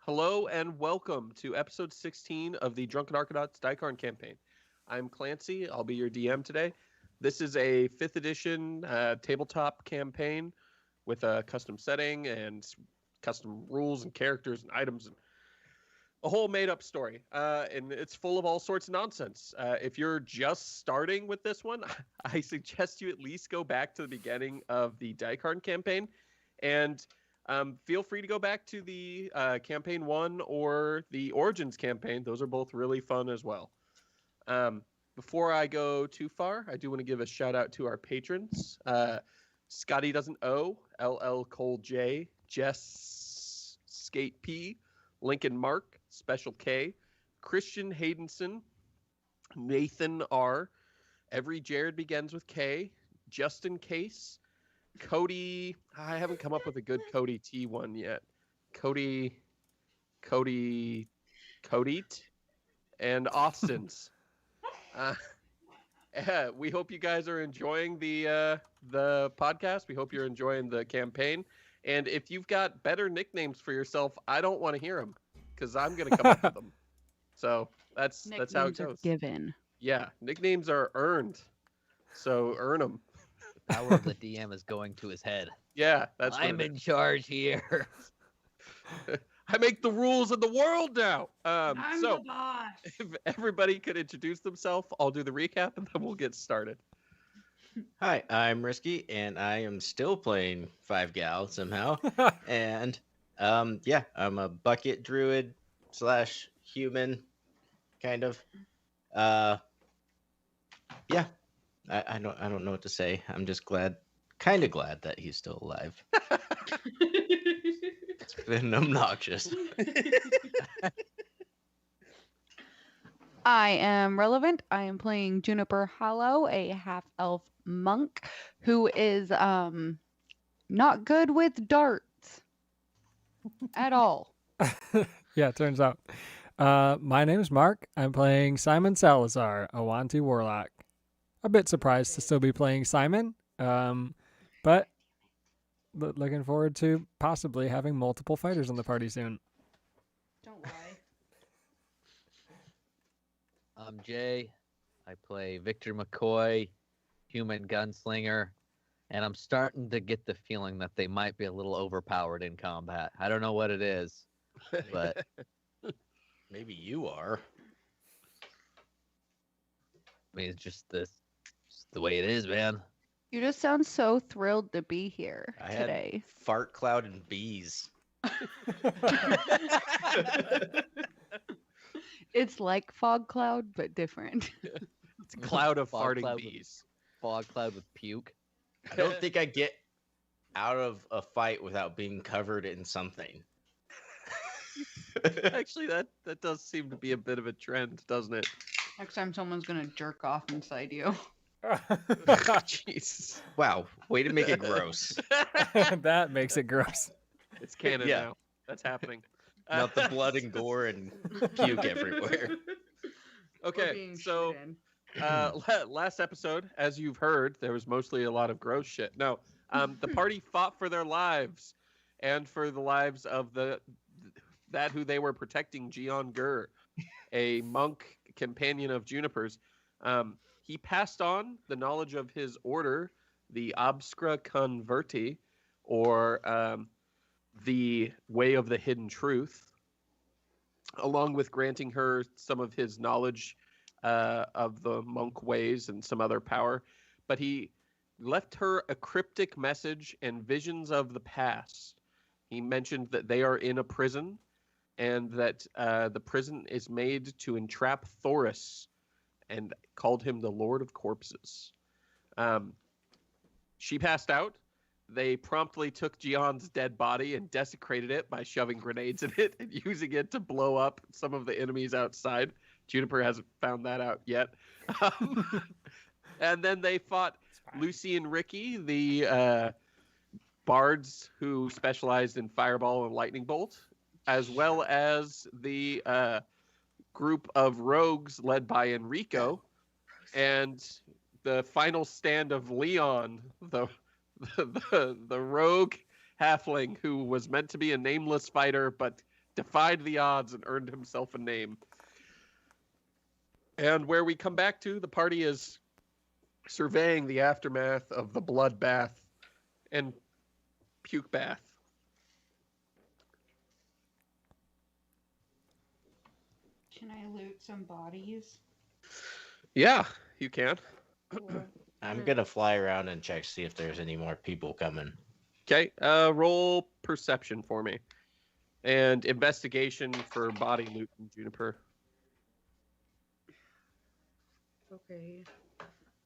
Hello and welcome to episode 16 of the Drunken Arcanauts Dycairn campaign. I'm Clancy. I'll be your DM today. This is a 5th edition tabletop campaign with a custom setting and custom rules and characters and items and a whole made-up story. And it's full of all sorts of nonsense. If you're just starting with this one, I suggest you at least go back to the beginning of the Dycairn campaign and feel free to go back to the campaign 1 or the Origins campaign. Those are both really fun as well. Before I go too far, I do want to give a shout out to our patrons. Scotty Doesn't Owe, LL Cole J, Jess Skate P, Lincoln Mark, Special K, Christian Haydenson, Nathan R, Every Jared Begins with K, Justin Case, Cody, I haven't come up with a good Cody T one yet. Cody, and Austin's. We hope you guys are enjoying the podcast. We hope you're enjoying the campaign. And if you've got better nicknames for yourself, I don't want to hear them because I'm going to come up with them. So that's how it Nicknames goes. are given. Yeah, nicknames are earned. So earn them. Power of the DM is going to his head. Yeah, that's what I'm in charge here. I make the rules of the world now. I'm so the boss. if everybody could introduce themselves, I'll do the recap and then we'll get started. Hi, I'm Risky, and I am still playing Five Gal somehow. And yeah, I'm a bucket druid / human, kind of. Yeah, I don't know what to say. I'm just kind of glad that he's still alive. It's been obnoxious. I am relevant. I am playing Juniper Hollow, a half-elf monk who is not good with darts at all. Yeah, it turns out. My name is Mark. I'm playing Simon Salazar, a Wanty Warlock. A bit surprised to still be playing Simon, but looking forward to possibly having multiple fighters in the party soon. Don't lie. I'm Jay. I play Victor McCoy, human gunslinger, and I'm starting to get the feeling that they might be a little overpowered in combat. I don't know what it is, but Maybe you are. I mean, it's just the way it is, man. You just sound so thrilled to be here I had today. fart cloud and bees. It's like fog cloud, but different. It's a cloud of Fog farting cloud with- bees. Fog cloud with puke. I don't think I get out of a fight without being covered in something. Actually, that does seem to be a bit of a trend, doesn't it? Next time someone's gonna jerk off inside you. Jeez. Wow, way to make it gross. That makes it gross. It's canon Yeah. now. That's happening. Not the blood and gore and puke everywhere. Or Okay, being so shit in. last episode, as you've heard, there was mostly a lot of gross shit. No, the party fought for their lives and for the lives of that who they were protecting, Gian Gur, a monk companion of Juniper's. He passed on the knowledge of his order, the Obscura Converti, or the Way of the Hidden Truth, along with granting her some of his knowledge of the monk ways and some other power. But he left her a cryptic message and visions of the past. He mentioned that they are in a prison and that the prison is made to entrap Thoris, and called him the Lord of Corpses. She passed out. They promptly took Gion's dead body and desecrated it by shoving grenades in it and using it to blow up some of the enemies outside. Juniper hasn't found that out yet. And then they fought Lucy and Ricky, the bards who specialized in fireball and lightning bolt, as well as the group of rogues led by Enrico, and the final stand of Leon, the rogue halfling who was meant to be a nameless fighter but defied the odds and earned himself a name. And where we come back to, the party is surveying the aftermath of the bloodbath and puke bath. Can I loot some bodies? Yeah, you can. I'm gonna fly around and check, see if there's any more people coming. Okay, roll perception for me. And investigation for body loot from Juniper. Okay.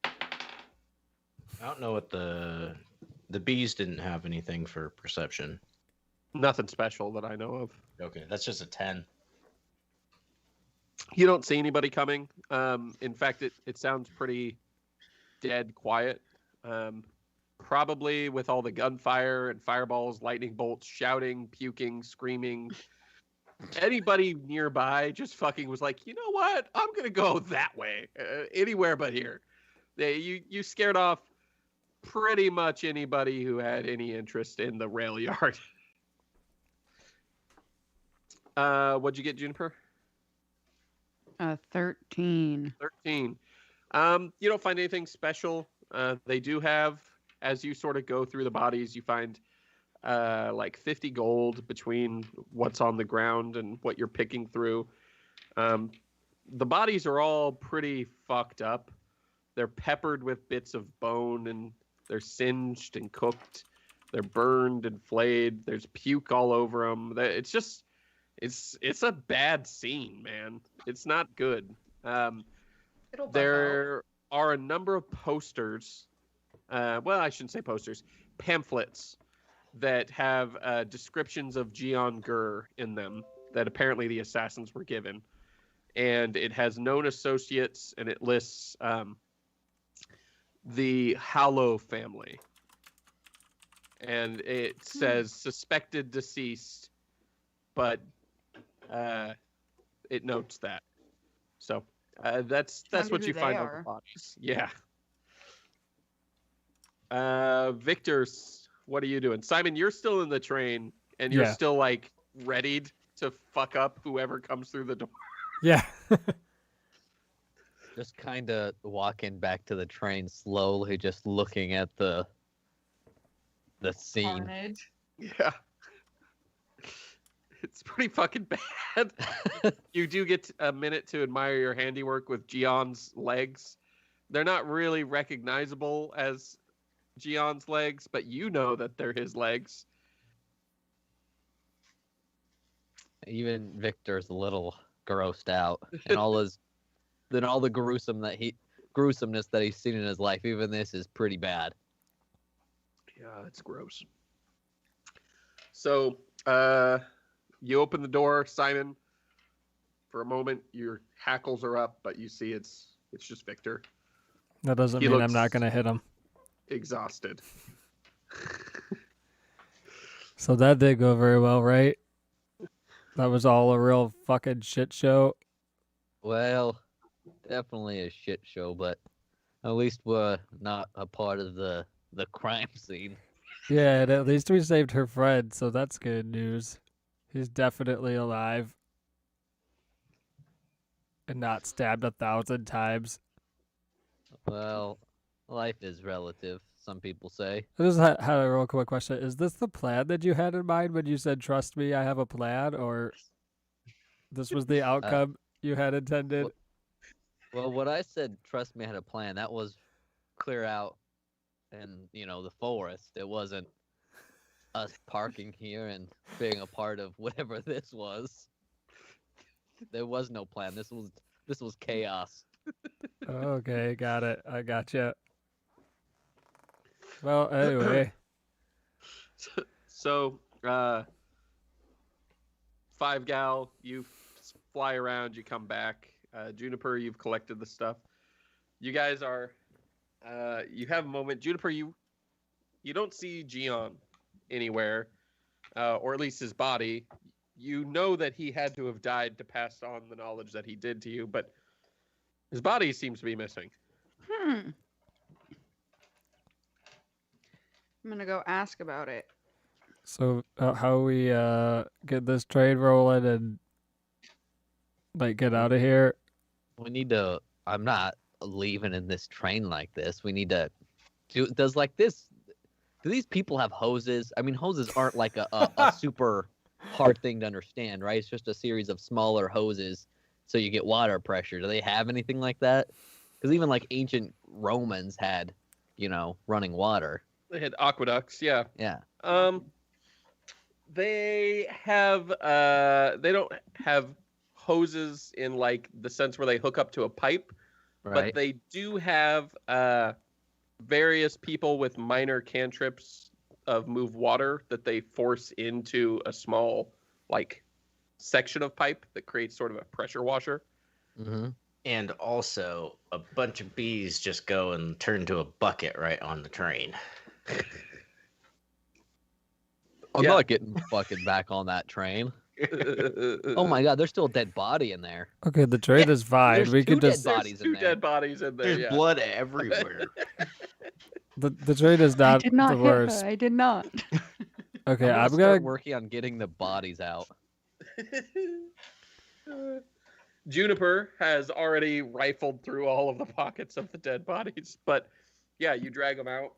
I don't know what the bees didn't have anything for perception. Nothing special that I know of. Okay, that's just a 10. You don't see anybody coming. In fact, it sounds pretty dead quiet. Probably with all the gunfire and fireballs, lightning bolts, shouting, puking, screaming. Anybody nearby just fucking was like, you know what? I'm going to go that way. Anywhere but here. You scared off pretty much anybody who had any interest in the rail yard. What'd you get, Juniper? 13. 13. You don't find anything special. They do have, as you sort of go through the bodies, you find like 50 gold between what's on the ground and what you're picking through. The bodies are all pretty fucked up. They're peppered with bits of bone, and they're singed and cooked. They're burned and flayed. There's puke all over them. It's just, it's a bad scene, man. It's not good. There are a number of posters. Well, I shouldn't say posters. Pamphlets that have descriptions of Jian Gur in them that apparently the assassins were given. And it has known associates, and it lists the Hallow family. And it says suspected deceased, but it notes that. So that's what you find on the bodies. Yeah. Victor, what are you doing? Simon, you're still in the train, and you're still like readied to fuck up whoever comes through the door. Yeah. Just kind of walking back to the train slowly, just looking at the scene. Carnage. Yeah. It's pretty fucking bad. You do get a minute to admire your handiwork with Gion's legs. They're not really recognizable as Gion's legs, but you know that they're his legs. Even Victor's a little grossed out, and all the gruesomeness that he's seen in his life. Even this is pretty bad. Yeah, it's gross. So, you open the door, Simon. For a moment, your hackles are up, but you see it's just Victor. That doesn't mean I'm not going to hit him. Exhausted. So that did go very well, right? That was all a real fucking shit show. Well, definitely a shit show, but at least we're not a part of the crime scene. Yeah, and at least we saved her friend, so that's good news. He's definitely alive. And not stabbed 1,000 times. Well, life is relative, some people say. I just had a real quick question. Is this the plan that you had in mind when you said, trust me, I have a plan? Or this was the outcome you had intended? Well, what I said, trust me, I had a plan. That was clear out in, the forest. It wasn't us parking here and being a part of whatever this was. There was no plan. This was chaos. Okay, got it. I gotcha. Well, anyway. So, Five Gal, you fly around, you come back. Juniper, you've collected the stuff. You guys are, you have a moment. Juniper, you don't see Gian anywhere, or at least his body. You know that he had to have died to pass on the knowledge that he did to you, but his body seems to be missing. I'm gonna go ask about it. So how we get this trade rolling and like get out of here? We need to. I'm not leaving in this train like this. We need to. Does like this? Do these people have hoses? I mean, hoses aren't like a super hard thing to understand, right? It's just a series of smaller hoses, so you get water pressure. Do they have anything like that? Because even like ancient Romans had, running water. They had aqueducts, yeah. Yeah. They don't have hoses in like the sense where they hook up to a pipe, Right. but they do have various people with minor cantrips of move water that they force into a small like section of pipe that creates sort of a pressure washer. Mm-hmm. And also, a bunch of bees just go and turn into a bucket right on the train. I'm Yeah. not getting fucking back on that train. Oh my god, there's still a dead body in there. Okay, the trade is fine. There's We two could dead just bodies There's in two there. dead bodies in there. There's Yeah. blood everywhere. the trade is I not did not the hit worst. her. I did not. Okay, I'm I'm start gonna. working on getting the bodies out. Juniper has already rifled through all of the pockets of the dead bodies, but yeah, you drag them out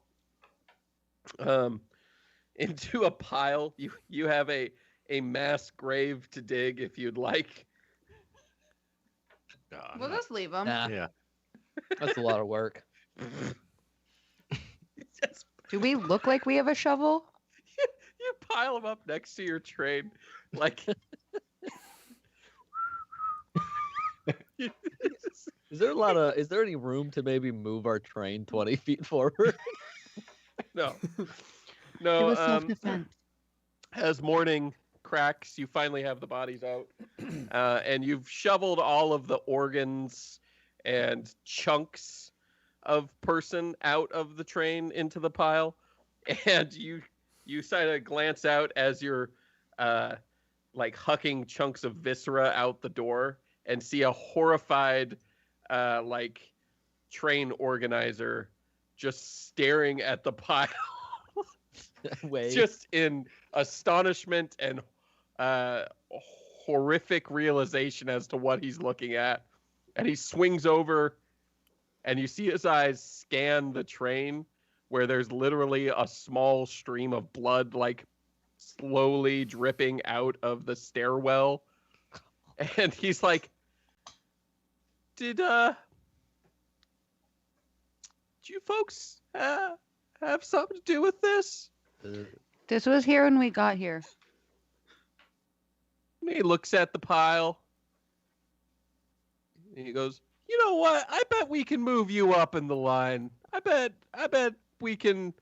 into a pile. You have a mass grave to dig if you'd like. We'll just leave them. Nah, Yeah. that's a lot of work. Just, Do we look like we have a shovel? you pile them up next to your train, like. Is there any room to maybe move our train 20 feet forward? No. It No. was self-defense. As morning cracks, you finally have the bodies out, and you've shoveled all of the organs and chunks of person out of the train into the pile, and you sort of glance out as you're like hucking chunks of viscera out the door, and see a horrified like train organizer just staring at the pile. Wait. Just in astonishment and horrific realization as to what he's looking at. And he swings over, and you see his eyes scan the train, where there's literally a small stream of blood like slowly dripping out of the stairwell. And he's like, did you folks have something to do with this? This was here when we got here. And he looks at the pile. And he goes, you know what? I bet we can move you up in the line. I bet we can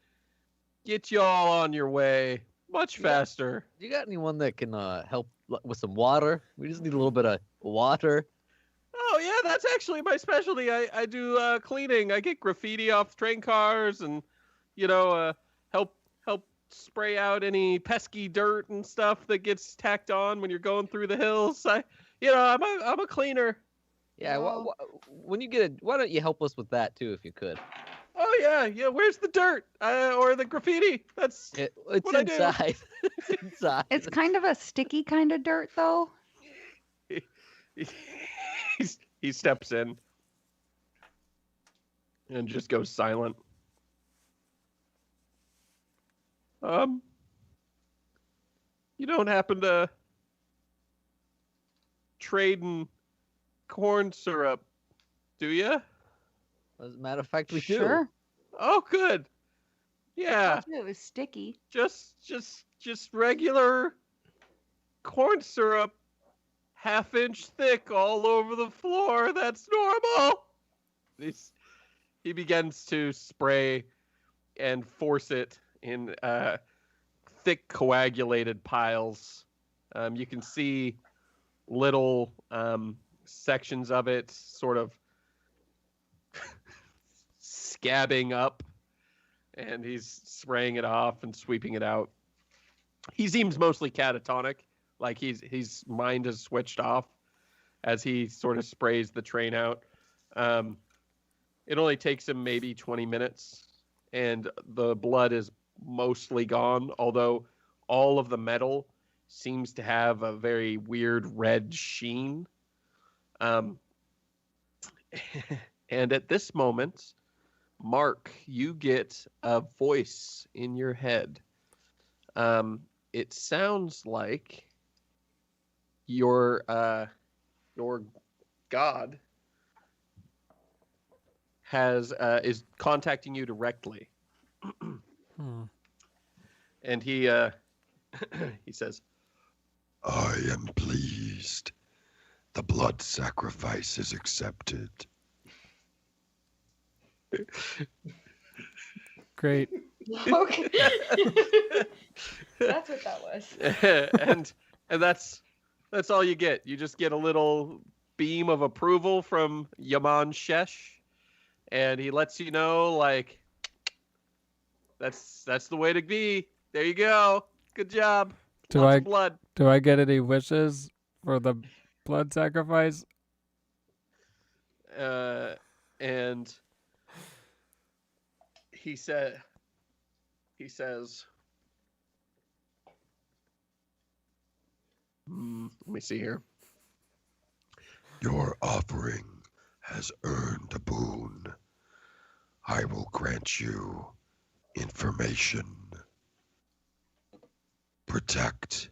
get you all on your way much Yeah. faster. You got anyone that can help with some water? We just need a little bit of water. Oh yeah, that's actually my specialty. I do cleaning. I get graffiti off train cars and help spray out any pesky dirt and stuff that gets tacked on when you're going through the hills. I'm a cleaner. Yeah. Well- When you get it, why don't you help us with that too, if you could? Oh yeah. Where's the dirt or the graffiti? That's It's What I do. inside. It's inside. It's kind of a sticky kind of dirt, though. he steps in and just goes silent. You don't happen to trade in corn syrup, do you? As a matter of fact, we do. Sure. Oh, good. Yeah, Told you it was sticky. just regular corn syrup, half-inch thick, all over the floor. That's normal. He begins to spray and force it in thick coagulated piles. You can see little sections of it sort of scabbing up, and he's spraying it off and sweeping it out. He seems mostly catatonic, like his mind is switched off as he sort of sprays the train out. It only takes him maybe 20 minutes, and the blood is mostly gone, although all of the metal seems to have a very weird red sheen. And at this moment, Mark, you get a voice in your head. It sounds like your god is contacting you directly, and he he says, I am pleased. The blood sacrifice is accepted. Great. Okay. That's what that was. and that's all you get. You just get a little beam of approval from Yaman Shesh, and he lets you know, like, that's the way to be. There you go. Good job. Lots of blood. Do I get any wishes for the blood sacrifice? And he says, let me see here. Your offering has earned a boon. I will grant you information. Protect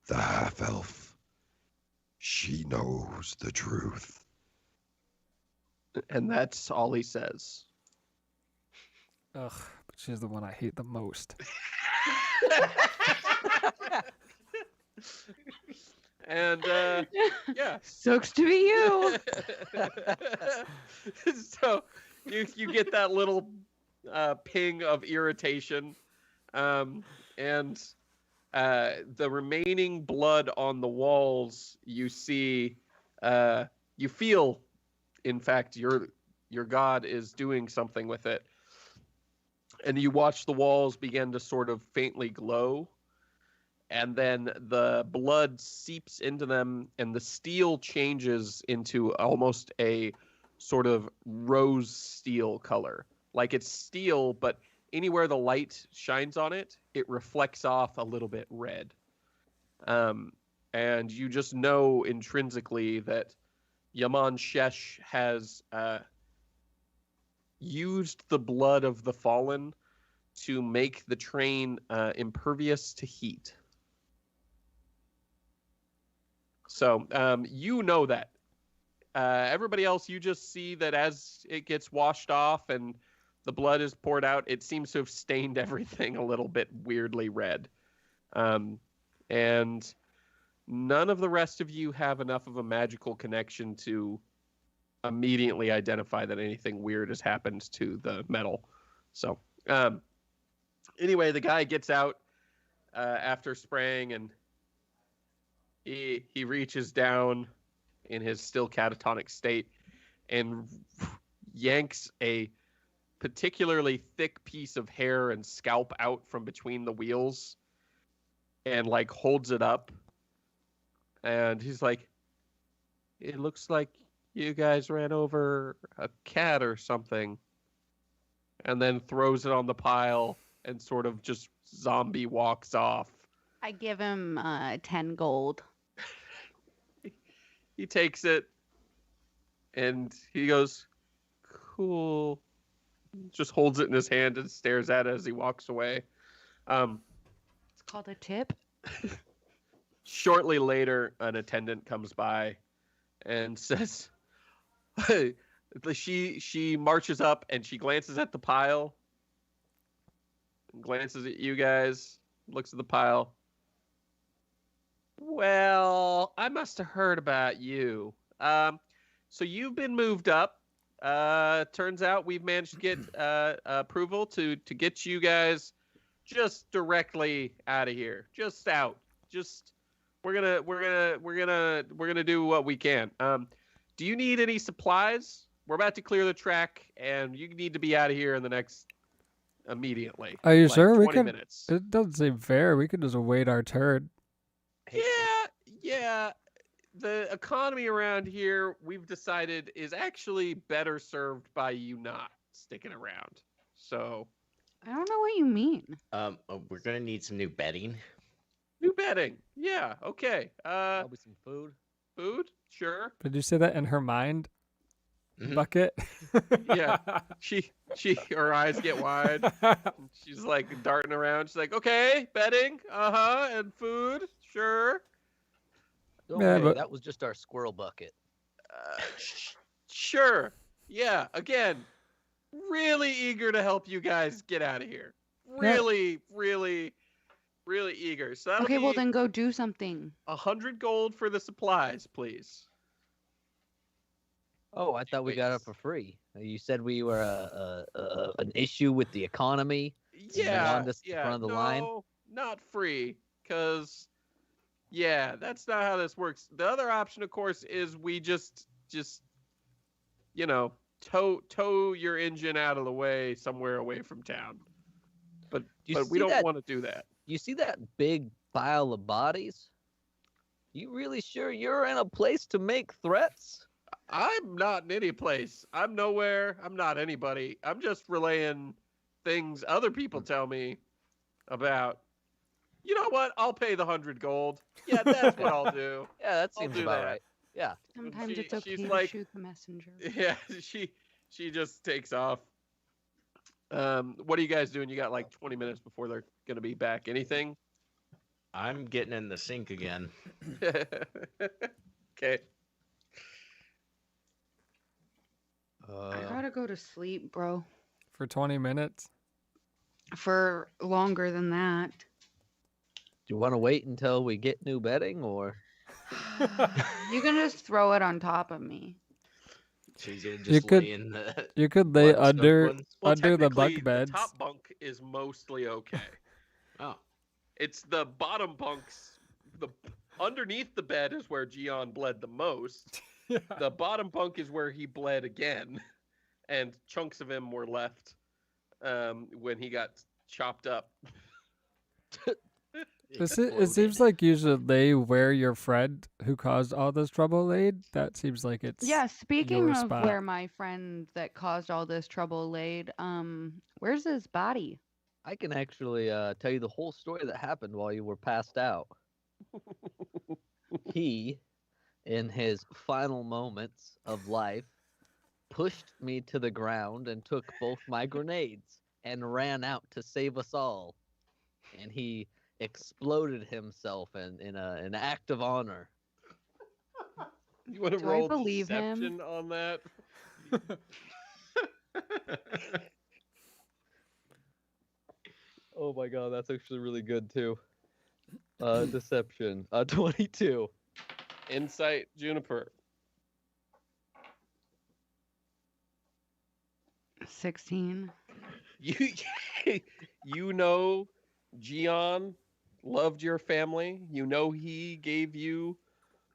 the half-elf. She knows the truth. And that's all he says. Ugh, but she's the one I hate the most. And yeah, Sucks to be you. so you get that little ping of irritation, and the remaining blood on the walls. You see, you feel, in fact, your god is doing something with it, and you watch the walls begin to sort of faintly glow. And then the blood seeps into them, and the steel changes into almost a sort of rose steel color. Like it's steel, but anywhere the light shines on it, it reflects off a little bit red. And you just know intrinsically that Yaman Shesh has used the blood of the fallen to make the train impervious to heat. So you know that. Everybody else, you just see that as it gets washed off and the blood is poured out, it seems to have stained everything a little bit weirdly red. And none of the rest of you have enough of a magical connection to immediately identify that anything weird has happened to the metal. So anyway, the guy gets out after spraying, and he reaches down in his still catatonic state and yanks a particularly thick piece of hair and scalp out from between the wheels and like holds it up. And he's like, it looks like you guys ran over a cat or something. And then throws it on the pile and sort of just zombie walks off. I give him 10 gold. He takes it and he goes, cool. Just holds it in his hand and stares at it as he walks away. It's called a tip. Shortly later, an attendant comes by and says, she marches up and she glances at the pile, glances at you guys, looks at the pile. Well, I must have heard about you. So you've been moved up. Turns out we've managed to get approval to get you guys just directly out of here. Just out. Just we're gonna do what we can. Do you need any supplies? We're about to clear the track, and you need to be out of here in the next immediately. Are you like sure 20 we could? minutes. It doesn't seem fair. We could just await our turn. Yeah. The economy around here, we've decided, is actually better served by you not sticking around. So, I don't know what you mean. We're gonna need some new bedding. New bedding. Yeah. Okay. Probably some food. Food. Sure. Did you say that in her mind? Mhm. Bucket. Yeah. Her eyes get wide. She's like darting around. She's like, okay, bedding. And food. Sure. Don't Yeah, worry, but- that was just our squirrel bucket. Sure. Yeah. Again, really eager to help you guys get out of here. Really, really, really eager. So that'll Okay, be well then go do something. 100 gold for the supplies, please. Oh, I thought we got it for free. You said we were an issue with the economy. Yeah. wanted us in front of the line? No, not free. Because, yeah, that's not how this works. The other option, of course, is we just you know, tow your engine out of the way somewhere away from town. But You we see don't that- want to do that. You see that big pile of bodies? You really sure you're in a place to make threats? I'm not in any place. I'm nowhere. I'm not anybody. I'm just relaying things other people tell me about. You know what? I'll pay the 100 gold. Yeah, that's what I'll do. Yeah, that I'll seems do about that. right. Yeah. Sometimes it's okay she's to like- shoot the messenger. Yeah, she just takes off. What are you guys doing? You got like 20 minutes before they're gonna be back. Anything? I'm getting in the sink again. Okay. I gotta go to sleep, bro. For 20 minutes. For longer than that. Do you want to wait until we get new bedding, or You can just throw it on top of me. She's gonna You just could- lay in the. You could lay one stuffed under ones. Well, under the technically, bunk beds. The top bunk is mostly okay. Oh, It's the bottom bunks. The underneath the bed is where Gian bled the most. Yeah. The bottom bunk is where he bled again, and chunks of him were left when he got chopped up. It seems like you should lay where your friend who caused all this trouble laid. That seems like it's Yeah, speaking your of spot. where my friend that caused all this trouble laid, where's his body? I can actually tell you the whole story that happened while you were passed out. He, in his final moments of life, pushed me to the ground and took both my grenades and ran out to save us all. And he exploded himself in an act of honor. You want to Do I roll believe him? deception on that? Oh my god, that's actually really good too. Deception. 22. Insight, Juniper. 16. You you know Gian loved your family. You know he gave you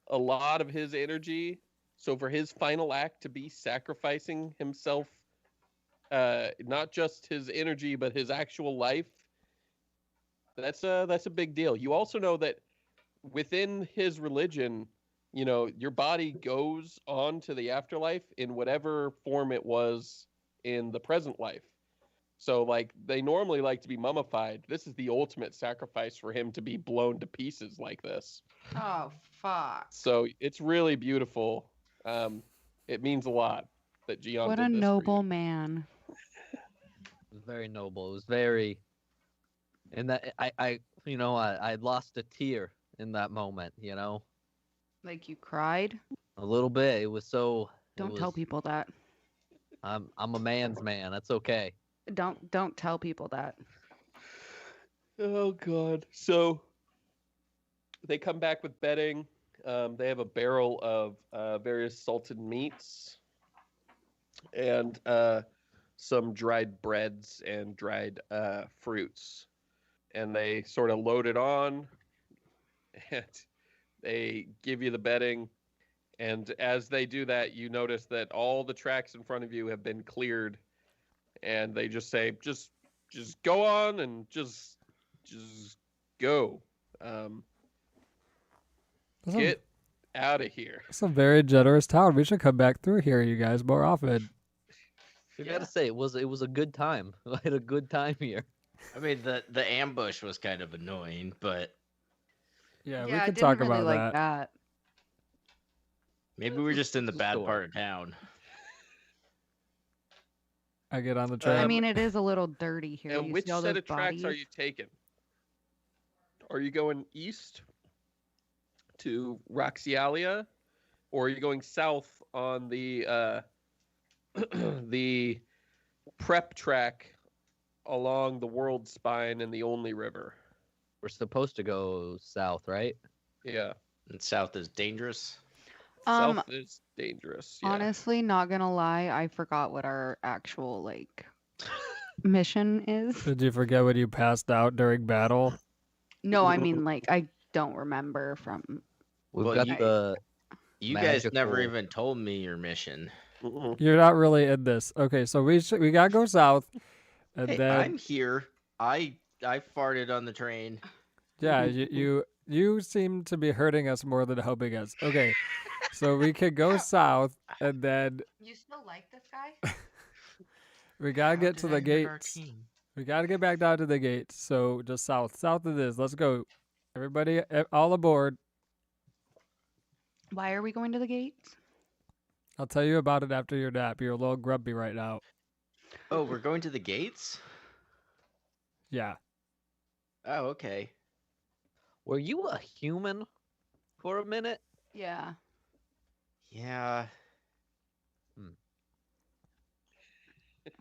a lot of his energy. So for his final act to be sacrificing himself, not just his energy but his actual life, that's a big deal. You also know that within his religion, you know, your body goes on to the afterlife in whatever form it was in the present life. So, like, they normally like to be mummified. This is the ultimate sacrifice for him to be blown to pieces like this. Oh, fuck. So, it's really beautiful. It means a lot that Gian What did a this for noble you. man. It was very noble. It was very, and that I lost a tear in that moment. You know, Like you cried? a little bit. It was so. Don't tell people that. I'm a man's man. That's okay. Don't tell people that. Oh God! So they come back with bedding. They have a barrel of various salted meats and some dried breads and dried fruits, and they sort of load it on, and they give you the bedding. And as they do that, you notice that all the tracks in front of you have been cleared, and they just say, just go on and just go. Get out of here. It's a very generous town. We should come back through here, you guys, more often. I Yeah. gotta say, it was a good time. I had a good time here. I mean, the ambush was kind of annoying, but Yeah, we I can didn't talk really about like that. that. maybe we're just in the It's a bad story. part of town. I get on the I train. mean, it is a little dirty here. And You which see all set those of tracks are bodies? you taking? Are you going east to Roxialia, or are you going south on the the prep track along the World Spine and the Only River? We're supposed to go south, right? Yeah, And south is dangerous. south is dangerous. Yeah. Honestly, not gonna lie, I forgot what our actual mission is. Did you forget when you passed out during battle? No, I mean I don't remember from. We've Well, got you- the You guys never Magical. even told me your mission. Mm-mm. You're not really in this. Okay, so we gotta go south, and Hey, then I'm here. I farted on the train. yeah, you seem to be hurting us more than helping us. Okay, so we could go south, and then You still like this guy? we gotta get to the gates. We gotta get back down to the gates. So just south. South it is. Let's go. Everybody, all aboard. Why are we going to the gates? I'll tell you about it after your nap. You're a little grumpy right now. Oh, we're going to the gates? Yeah. Oh, okay. Were you a human for a minute? Yeah. Yeah.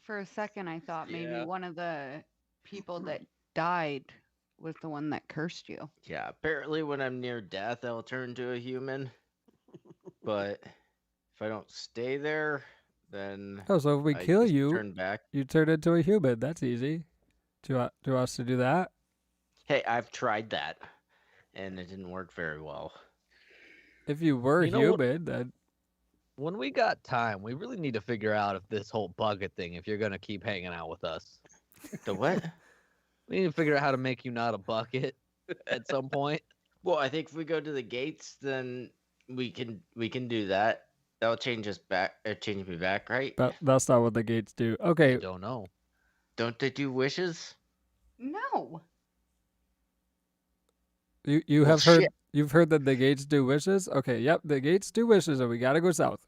For a second, I thought maybe Yeah. one of the people that died was the one that cursed you. Yeah. Apparently, when I'm near death, I'll turn to a human. But if I don't stay there, then Oh, so if we I kill just you, turn back. you turn into a human. That's easy. Do us to do that? Hey, I've tried that, and it didn't work very well. If you were You know what? human, then When we got time, we really need to figure out if this whole bucket thing, if you're gonna keep hanging out with us. The what? We need to figure out how to make you not a bucket at some point. Well, I think if we go to the gates, then we can do that. That'll change us back, or change me back, right? that's not what the gates do. I Okay, don't know. Don't they do wishes? No. you Well, have heard shit. you've heard that the gates do wishes. Okay, yep, the gates do wishes, and we gotta go south.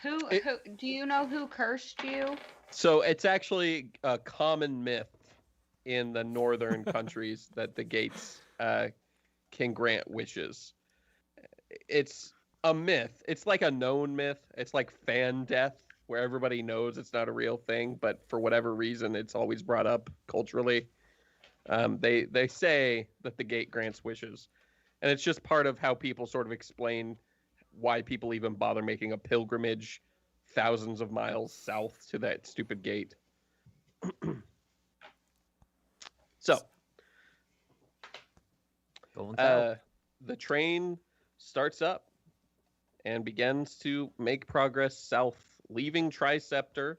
Who It- do you know who cursed you? So it's actually a common myth in the northern countries that the gates can grant wishes. It's a myth. It's like a known myth. It's like fan death, where everybody knows it's not a real thing, but for whatever reason, it's always brought up culturally. They say that the gate grants wishes, and it's just part of how people sort of explain why people even bother making a pilgrimage thousands of miles south to that stupid gate. So, Going south. the train starts up and begins to make progress south, leaving Triceptor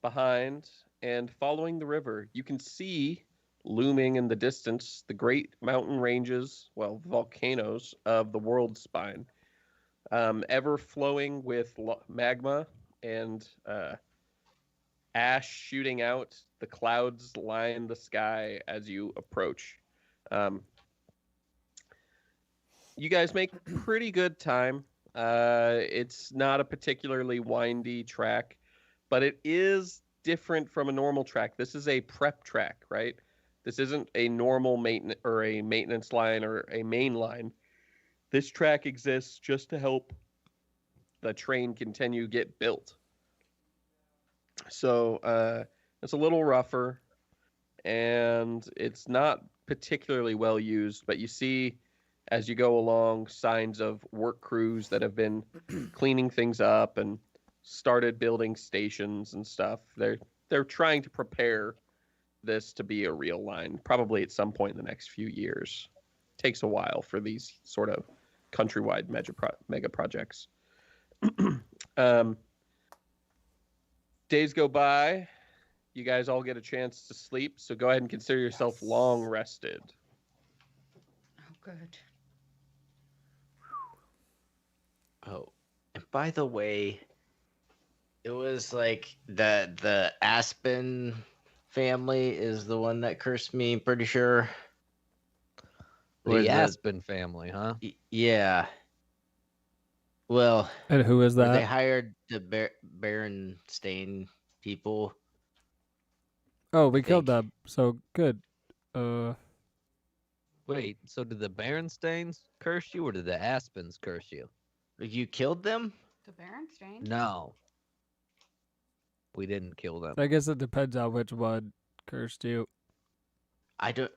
behind and following the river. You can see looming in the distance the great mountain ranges, well, volcanoes of the world spine, ever flowing with magma and ash shooting out. The clouds line the sky as you approach. You guys make pretty good time. It's not a particularly windy track, but it is different from a normal track. This is a prep track, right? This isn't a normal maintenance or a maintenance line or a main line. This track exists just to help the train continue get built. So it's a little rougher, and it's not particularly well used, but you see as you go along signs of work crews that have been cleaning things up and started building stations and stuff. They're trying to prepare this to be a real line, probably at some point in the next few years. Takes a while for these sort of countrywide mega projects. Days go by. You guys all get a chance to sleep, so go ahead and consider yourself long rested. Oh, good. Oh, and by the way, It was like the Aspen family is the one that cursed me. Pretty sure. Or The Aspen family, huh? Yeah. Well, And who is where they that? hired the Berenstain people. Oh, I we killed think. them. So good. Wait, so did the Berenstains curse you, or did the Aspens curse you? You killed them? The Berenstain. No, we didn't kill them. I guess it depends on which one cursed you. I don't.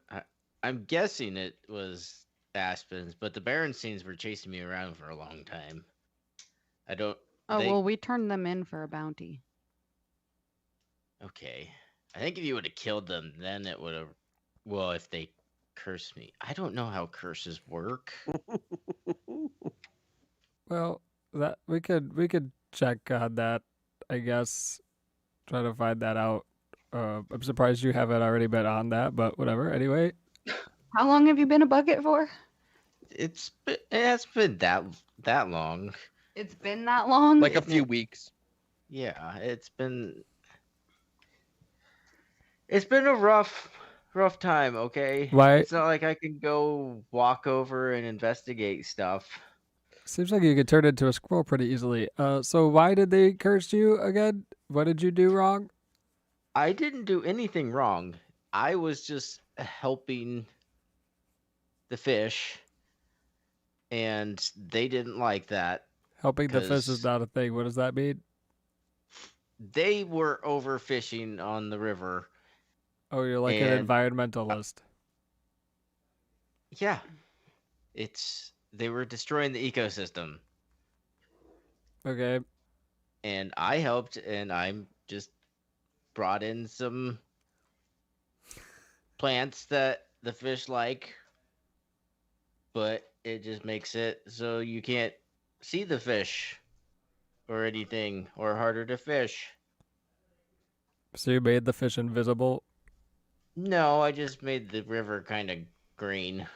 I'm guessing it was Aspens, but the Berenstains were chasing me around for a long time. I don't. Oh, they, well, we turned them in for a bounty. Okay. I think if you would have killed them, then it would have. Well, if they cursed me, I don't know how curses work. Well, that we could check on that. I guess try to find that out. I'm surprised you haven't already been on that, but whatever. Anyway, How long have you been a bucket for? It has been that long. It's been that long? Like a few weeks. Yeah, it's been a rough time. Okay. why? It's not like I can go walk over and investigate stuff. Seems like you could turn into a squirrel pretty easily. So why did they curse you again? What did you do wrong? I didn't do anything wrong. I was just helping the fish, and they didn't like that. Helping the fish is 'Cause- not a thing. What does that mean? They were overfishing on the river. Oh, you're like an And- environmentalist. Yeah. They were destroying the ecosystem, Okay. and I helped, and I'm just brought in some plants that the fish like, but it just makes it so you can't see the fish or anything, or harder to fish. So you made the fish invisible. No, I just made the river kind of green.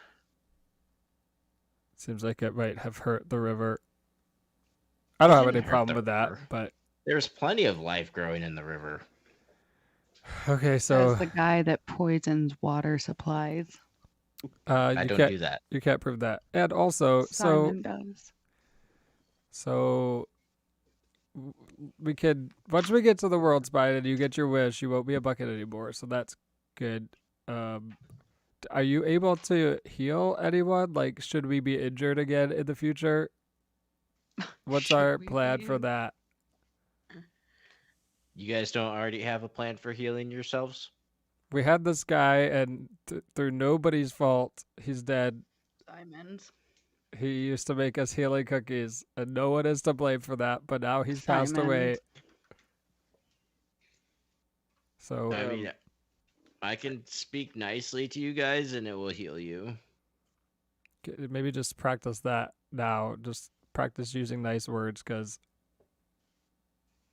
Seems like it might have hurt the river. I don't have didn't any hurt problem the with that, river. but There's plenty of life growing in the river. okay. So Says the guy that poisons water supplies. I you don't can't do that. you can't prove that. And also, Simon does. so we could once we get to the world spine and you get your wish, you won't be a bucket anymore. So that's good. Are you able to heal anyone? Like, should we be injured again in the future? What's Should our we plan be? for that? You guys don't already have a plan for healing yourselves? We had this guy, and through nobody's fault, he's dead. Simon's. He used to make us healing cookies, and no one is to blame for that. But now he's passed Simon. away. So I mean, I can speak nicely to you guys, and it will heal you. maybe just practice that now. Just practice using nice words, because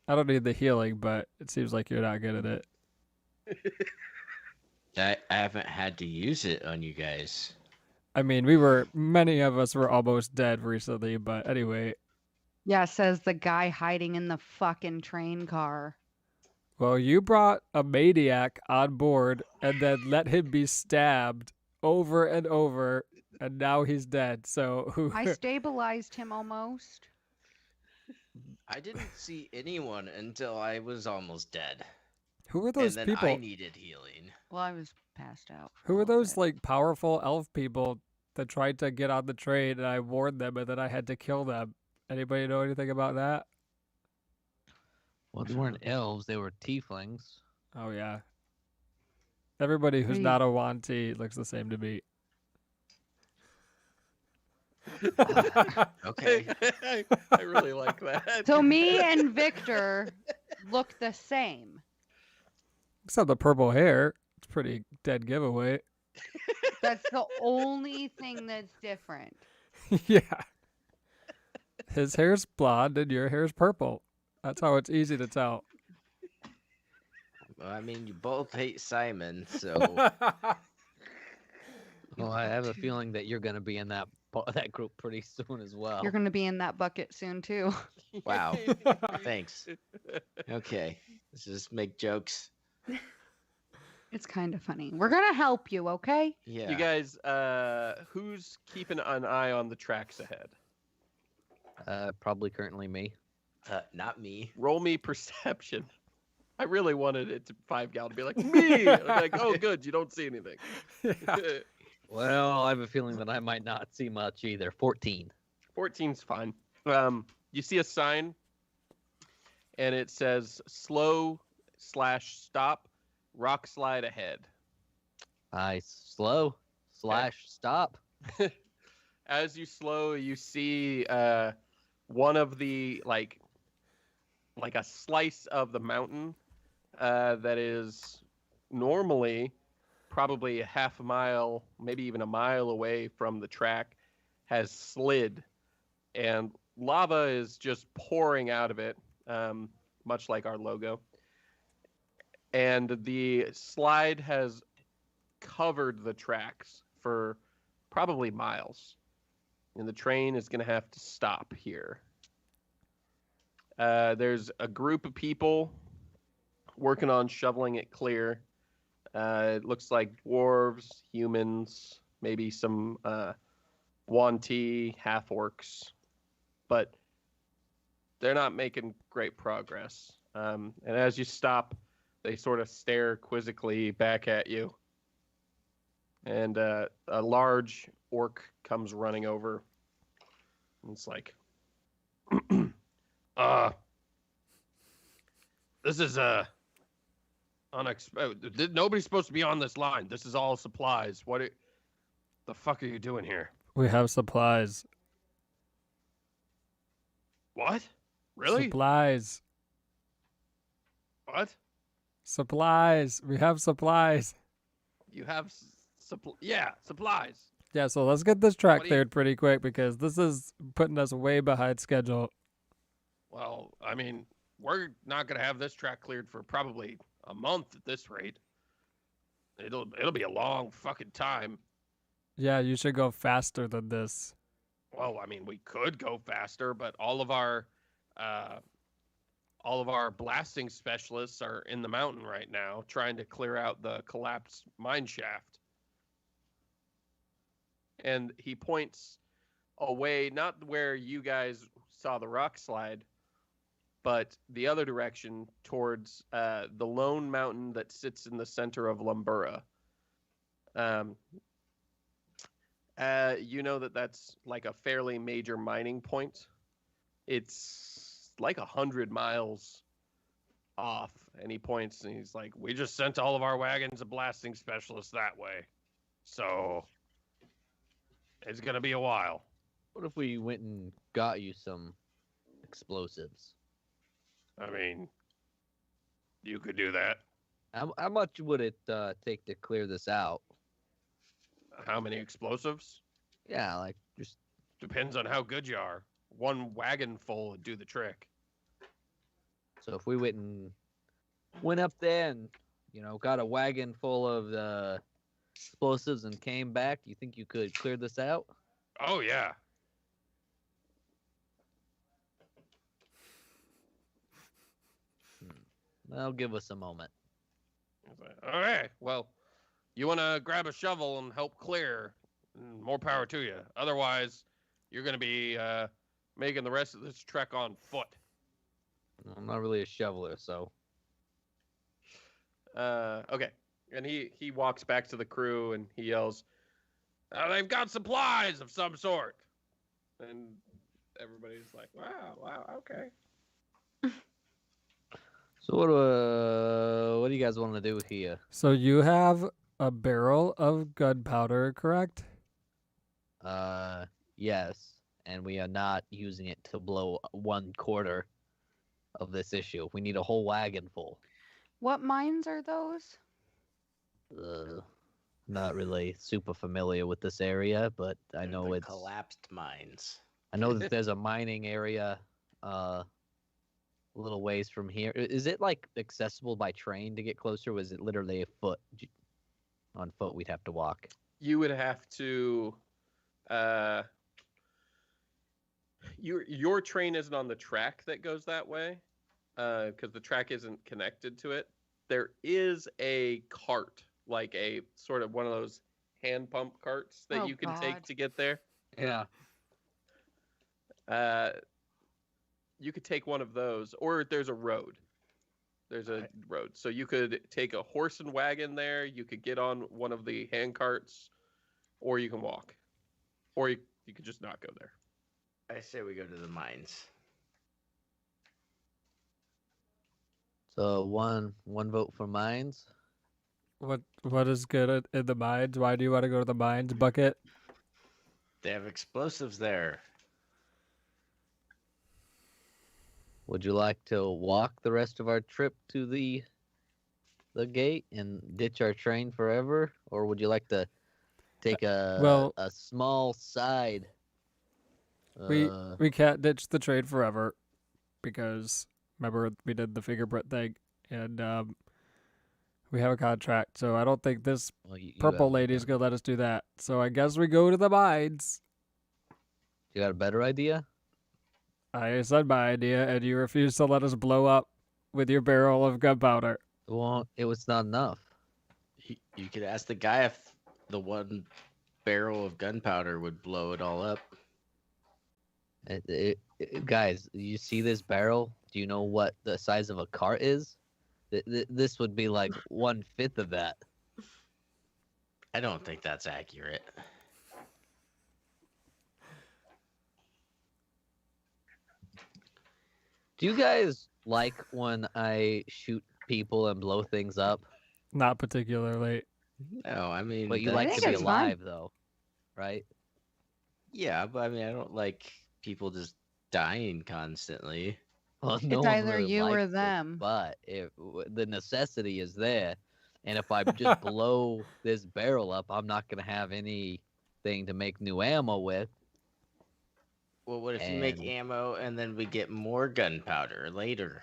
I don't need the healing, but it seems like you're not good at it. I haven't had to use it on you guys. I mean, many of us were almost dead recently, but anyway. Yeah, says the guy hiding in the fucking train car. Well, you brought a maniac on board and then let him be stabbed over and over, and now he's dead. So who? I stabilized him almost. I didn't see anyone until I was almost dead. Who were And those then people? I needed healing. Well, I was passed out. for Who a were little those bit. like powerful elf people that tried to get on the train, and I warned them, and then I had to kill them? Anybody know anything about that? Well, they weren't elves; they were tieflings. Oh yeah. Everybody who's Hey. not a Wanti looks the same to me. Okay. I really like that. So me and Victor look the same. Except the purple hair. It's pretty dead giveaway. That's the only thing that's different. Yeah. His hair's blonde and your hair's purple. That's how it's easy to tell. Well, I mean, you both hate Simon, so Well, I have a feeling that you're going to be in that part of that group pretty soon as well. You're going to be in that bucket soon, too. Wow. Thanks. Okay. Let's just make jokes. It's kind of funny. We're going to help you, okay? Yeah. You guys, who's keeping an eye on the tracks ahead? Probably currently me. Not me. Roll me perception. I really wanted it to 5-gal to be like me. I'm like, oh, good, you don't see anything. Yeah. Well, I have a feeling that I might not see much either. 14. 14's fine. You see a sign, and it says slow/stop, rock slide ahead. I slow / stop. As you slow, you see one of the like a slice of the mountain that is normally probably a half a mile, maybe even a mile away from the track, has slid, and lava is just pouring out of it, much like our logo. And the slide has covered the tracks for probably miles. And the train is going to have to stop here. There's a group of people working on shoveling it clear. It looks like dwarves, humans, maybe some Wanti, half-orcs. But they're not making great progress. And as you stop, they sort of stare quizzically back at you. And a large orc comes running over. And it's like, this is unexpected. Nobody's supposed to be on this line. This is all supplies. The fuck are you doing here? We have supplies. What? Really? Supplies. What? Supplies. We have supplies. You have supplies. Yeah, so let's get this track What do you- cleared pretty quick because this is putting us way behind schedule. Well, I mean, we're not gonna have this track cleared for probably a month at this rate. It'll be a long fucking time. Yeah, you should go faster than this. Well, I mean, we could go faster, but all of our blasting specialists are in the mountain right now trying to clear out the collapsed mine shaft. And he points away, not where you guys saw the rock slide, but the other direction towards the lone mountain that sits in the center of Lumbura. You know that's like a fairly major mining point. It's like 100 miles off, and he points and he's like, we just sent all of our wagons of blasting specialists that way. So it's going to be a while. What if we went and got you some explosives? I mean, you could do that. How much would it take to clear this out? How many explosives? Yeah, like just Depends on how good you are. One wagon full would do the trick. so if we went up there and got a wagon full of the explosives and came back, you think you could clear this out? Oh, yeah. Well, give us a moment. All right. Well, you want to grab a shovel and help clear, more power to you. Otherwise, you're going to be making the rest of this trek on foot. I'm not really a shoveler, so Okay. And he walks back to the crew and he yells, they've got supplies of some sort. And everybody's like, wow, okay. So what do you guys want to do here? So you have a barrel of gunpowder, correct? Yes, and we are not using it to blow 1/4 of this issue. We need a whole wagon full. What mines are those? Not really super familiar with this area, but I know The it's collapsed mines. I know that there's a mining area a little ways from here. Is it like accessible by train to get closer, or is it literally a foot? On foot we'd have to walk? You would have to Your train isn't on the track that goes that way, because the track isn't connected to it. There is a cart, like a sort of one of those hand pump carts that Oh, you can God. take to get there. Yeah. You could take one of those, or there's a road. There's a road, so you could take a horse and wagon there. You could get on one of the hand carts, or you can walk, or you could just not go there. I say we go to the mines. So one vote for mines. What is good in the mines? Why do you want to go to the mines, Bucket? They have explosives there. Would you like to walk the rest of our trip to the gate and ditch our train forever, or would you like to take a small side? We can't ditch the trade forever because remember we did the fingerprint thing and we have a contract, so I don't think this well, you purple have- lady's gonna let us do that. So I guess we go to the mines. You got a better idea? I said my idea, and you refused to let us blow up with your barrel of gunpowder. Well, it was not enough. You could ask the guy if the one barrel of gunpowder would blow it all up. Guys, you see this barrel? Do you know what the size of a cart is? This would be like 1/5 of that. I don't think that's accurate. Do you guys like when I shoot people and blow things up? Not particularly. No, I mean, But you I like think to be it's fine. alive, though, right? yeah, but I mean, I don't like people just dying constantly. Well, It's no one either really you or likes it, them. but the necessity is there, and if I just blow this barrel up, I'm not gonna have anything to make new ammo with. Well, what if you make And- ammo and then we get more gunpowder later?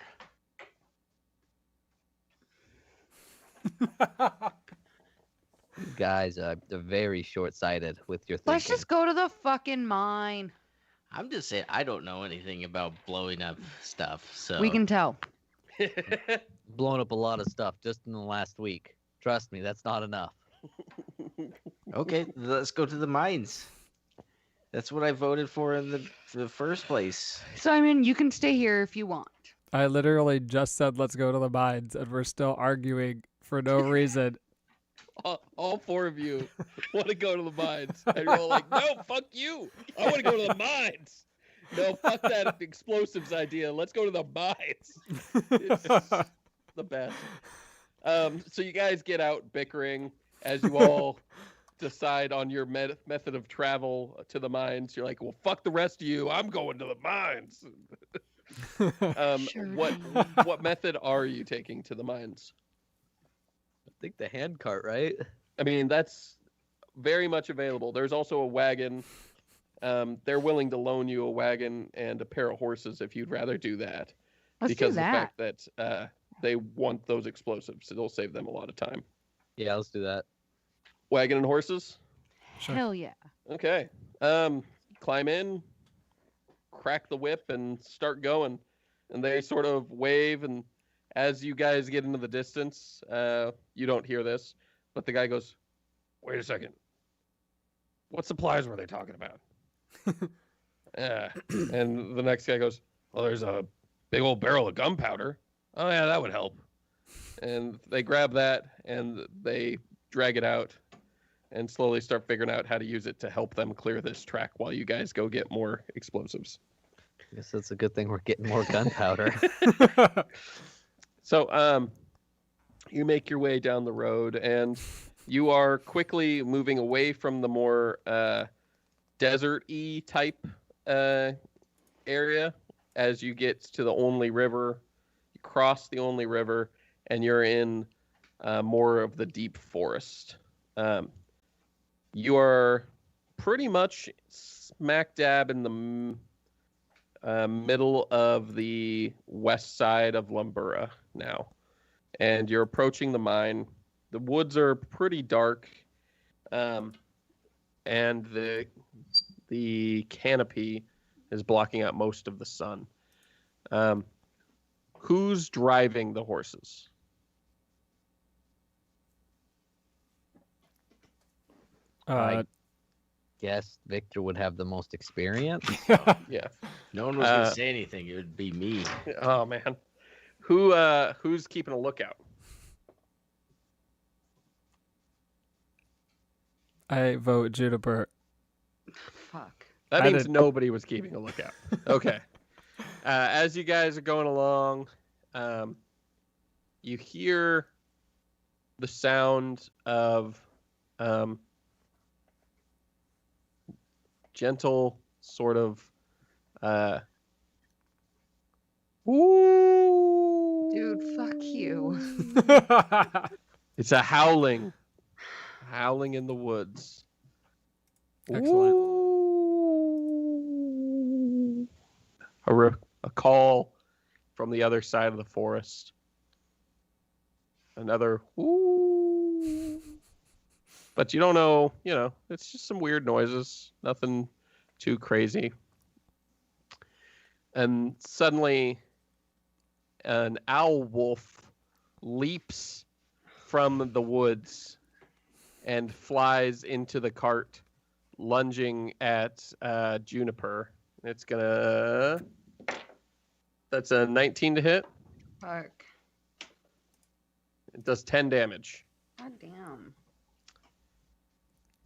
You guys are very short-sighted with your Let's thinking. just go to the fucking mine. I'm just saying, I don't know anything about blowing up stuff, so We can tell. Blown up a lot of stuff just in the last week. Trust me, that's not enough. Okay, let's go to the mines. That's what I voted for in the first place. Simon, you can stay here if you want. I literally just said let's go to the mines, and we're still arguing for no reason. all four of you want to go to the mines, and you're all like, "No, fuck you! I want to go to the mines." No, fuck that explosives idea. Let's go to the mines. It's the best. So you guys get out bickering as you all decide on your method of travel to the mines. You're like, "Well, fuck the rest of you. I'm going to the mines." Sure. What method are you taking to the mines? I think the hand cart, right? I mean, that's very much available. There's also a wagon. They're willing to loan you a wagon and a pair of horses if you'd rather do that. Let's because do of the that. fact that they want those explosives. It'll save them a lot of time. Yeah, let's do that. Wagon and horses? Sure. Hell yeah. Okay. Climb in, crack the whip, and start going. And they sort of wave, and as you guys get into the distance, you don't hear this, but the guy goes, "Wait a second. What supplies were they talking about?" And the next guy goes, "Well, there's a big old barrel of gunpowder. Oh, yeah, that would help." And they grab that, and they drag it out and slowly start figuring out how to use it to help them clear this track while you guys go get more explosives. I guess that's a good thing we're getting more gunpowder. So, you make your way down the road, and you are quickly moving away from the more desert-y type area as you get to the Only River. You cross the Only River, and you're in more of the deep forest. You are pretty much smack dab in the middle of the west side of Lumbura now, and you're approaching the mine. The woods are pretty dark, and the canopy is blocking out most of the sun. Who's driving the horses? I guess Victor would have the most experience. Yeah. No one was gonna say anything. It would be me. Oh man. Who's keeping a lookout? I vote Juniper. Fuck. That I means did- nobody was keeping a lookout. Okay. As you guys are going along, you hear the sound of gentle sort of ooh. Dude, fuck you. It's a howling in the woods. Excellent. Ooh. A call from the other side of the forest. Another ooh. But you don't know, it's just some weird noises, nothing too crazy. And suddenly an owl wolf leaps from the woods and flies into the cart, lunging at Juniper. That's a 19 to hit. Fuck. It does 10 damage. God damn.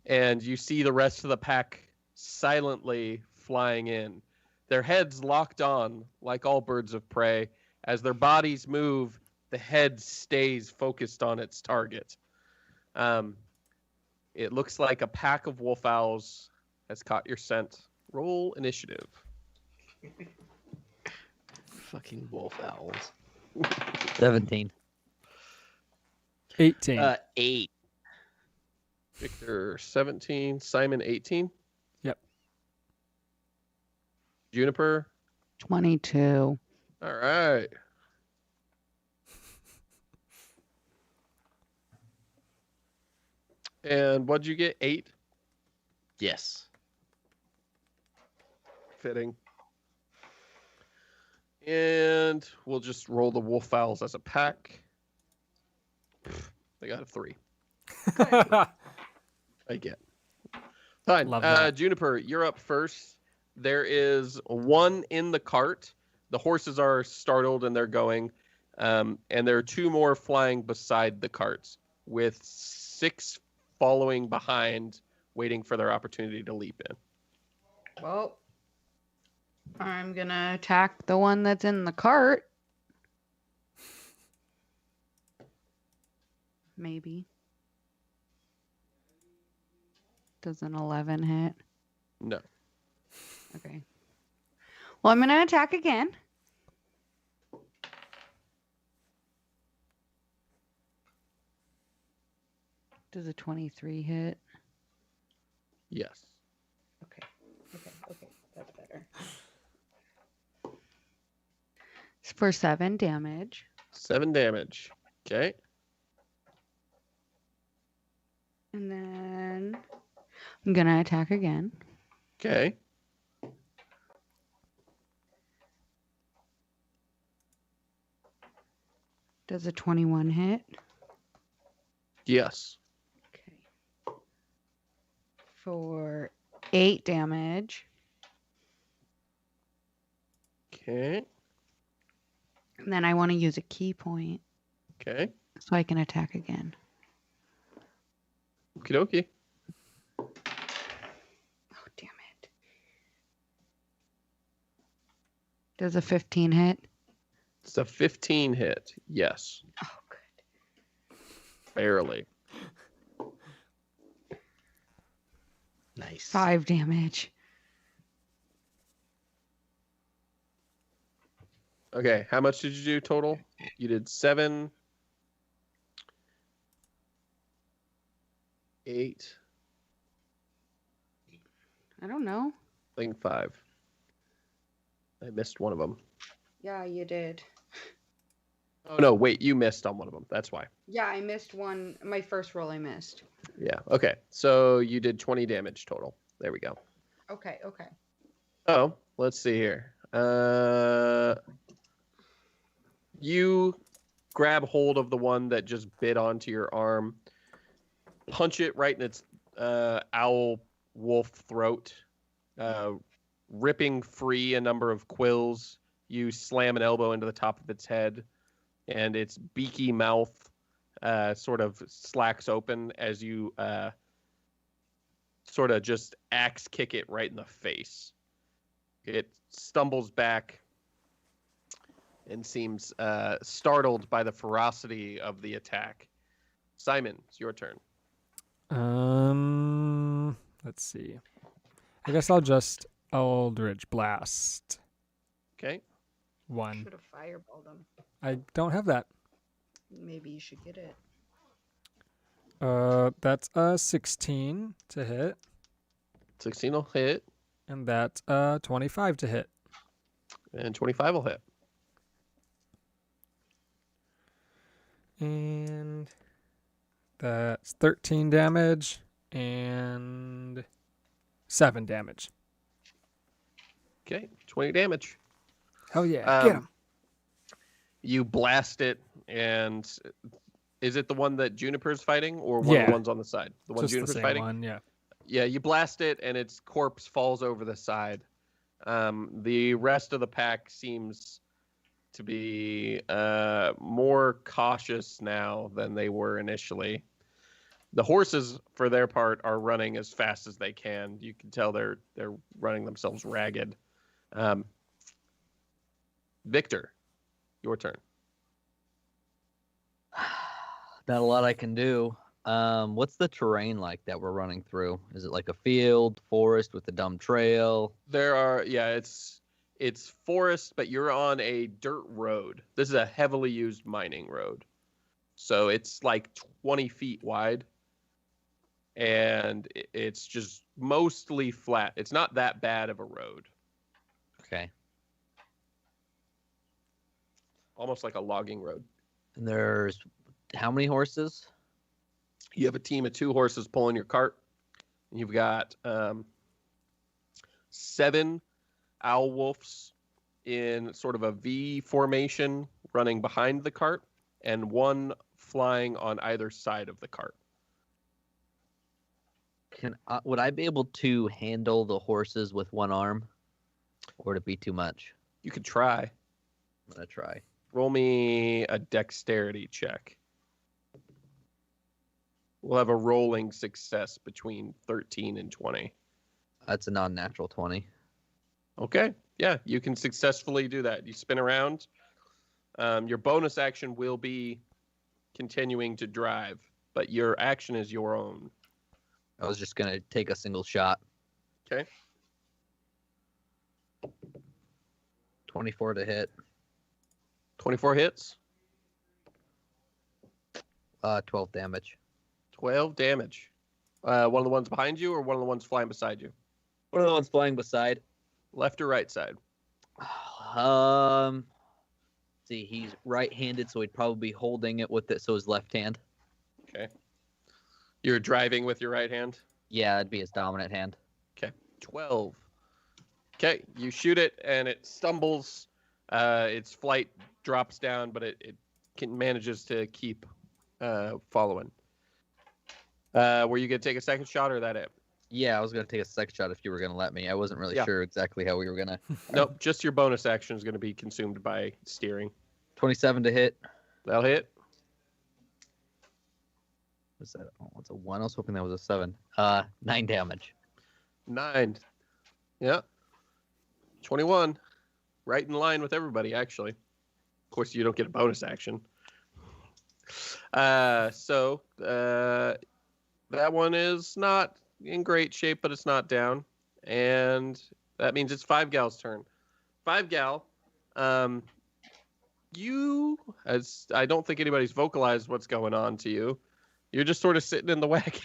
And you see the rest of the pack silently flying in, their heads locked on like all birds of prey. As their bodies move, the head stays focused on its target. It looks like a pack of wolf owls has caught your scent. Roll initiative. Fucking wolf owls. 17. 18. 8. Victor 17, Simon 18. Yep. Juniper. 22. All right. And what'd you get? 8? Yes. Fitting. And we'll just roll the wolf owls as a pack. They got a 3. I get. Fine. Love that. Juniper, you're up first. There is one in the cart. The horses are startled and they're going. And there are 2 more flying beside the carts, with 6 following behind, waiting for their opportunity to leap in. Well, I'm gonna attack the one that's in the cart. Maybe. Does an 11 hit? No. Okay. Well, I'm gonna attack again. Does a 23 hit? Yes. Okay. That's better. It's for 7 damage. 7 damage. Okay. And then I'm gonna attack again. Okay. Does a 21 hit? Yes. Okay. For 8 damage. Okay. And then I want to use a key point Okay. so I can attack again. Okie dokie. Oh, damn it. Does a 15 hit? It's a 15 hit. Yes. Oh, good. Barely. Nice. 5 damage. Okay. How much did you do total? You did 7, 8, I don't know. I think 5. I missed one of them. Yeah, you did. Oh, no. Wait. You missed on one of them. That's why. Yeah, I missed one. My first roll I missed. Yeah. Okay. So you did 20 damage total. There we go. Okay. Oh, let's see here. You grab hold of the one that just bit onto your arm, punch it right in its owl wolf throat, ripping free a number of quills. You slam an elbow into the top of its head, and its beaky mouth sort of slacks open as you sort of just axe kick it right in the face. It stumbles back and seems startled by the ferocity of the attack. Simon, it's your turn. Let's see. I guess I'll just Eldritch Blast. Okay. 1. Should have fireballed him. I don't have that. Maybe you should get it. That's a 16 to hit, 16 will hit, and that's 25 to hit. and 25 will hit. And that's 13 damage and 7 damage. Okay, 20 damage. Hell yeah, get him. You blast it, and is it the one that Juniper's fighting, or one of Yeah. the ones on the side? The one Just the Juniper's same fighting? one, yeah. Yeah, you blast it, and its corpse falls over the side. The rest of the pack seems to be more cautious now than they were initially. The horses, for their part, are running as fast as they can. You can tell they're running themselves ragged. Victor, your turn. Not a lot I can do. What's the terrain like that we're running through? Is it like a field, forest with a dumb trail? It's forest, but you're on a dirt road. This is a heavily used mining road. So it's like 20 feet wide. And it's just mostly flat. It's not that bad of a road. Okay. Almost like a logging road. And there's how many horses? You have a team of 2 horses pulling your cart. You've got 7 owl wolves in sort of a V formation running behind the cart, and 1 flying on either side of the cart. Would I be able to handle the horses with one arm, or would it be too much? You could try. I'm gonna try. Roll me a dexterity check. We'll have a rolling success between 13 and 20. That's a non-natural 20. Okay. Yeah, you can successfully do that. You spin around. Your bonus action will be continuing to drive, but your action is your own. I was just gonna take a single shot. Okay. 24 to hit. 24 hits. 12 damage. 12 damage. One of the ones behind you or one of the ones flying beside you? What are the ones flying beside? Left or right side? See, he's right-handed, so he'd probably be holding it with it, so his left hand. Okay. You're driving with your right hand? Yeah, it'd be his dominant hand. Okay. 12. Okay. You shoot it and it stumbles. Its flight drops down, but it manages to keep following. Were you going to take a second shot or that it? Yeah, I was gonna take a second shot if you were gonna let me. I wasn't really Yeah. sure exactly how we were gonna. Nope. Just your bonus action is going to be consumed by steering. 27 to hit. That'll hit. What's that? Oh, it's a 1. I was hoping that was a 7. 9 damage. 9. Yeah. 21. Right in line with everybody, actually. Of course, you don't get a bonus action. So that one is not in great shape, but it's not down. And that means it's 5-Gal's turn. 5-Gal, as I don't think anybody's vocalized what's going on to you. You're just sort of sitting in the wagon.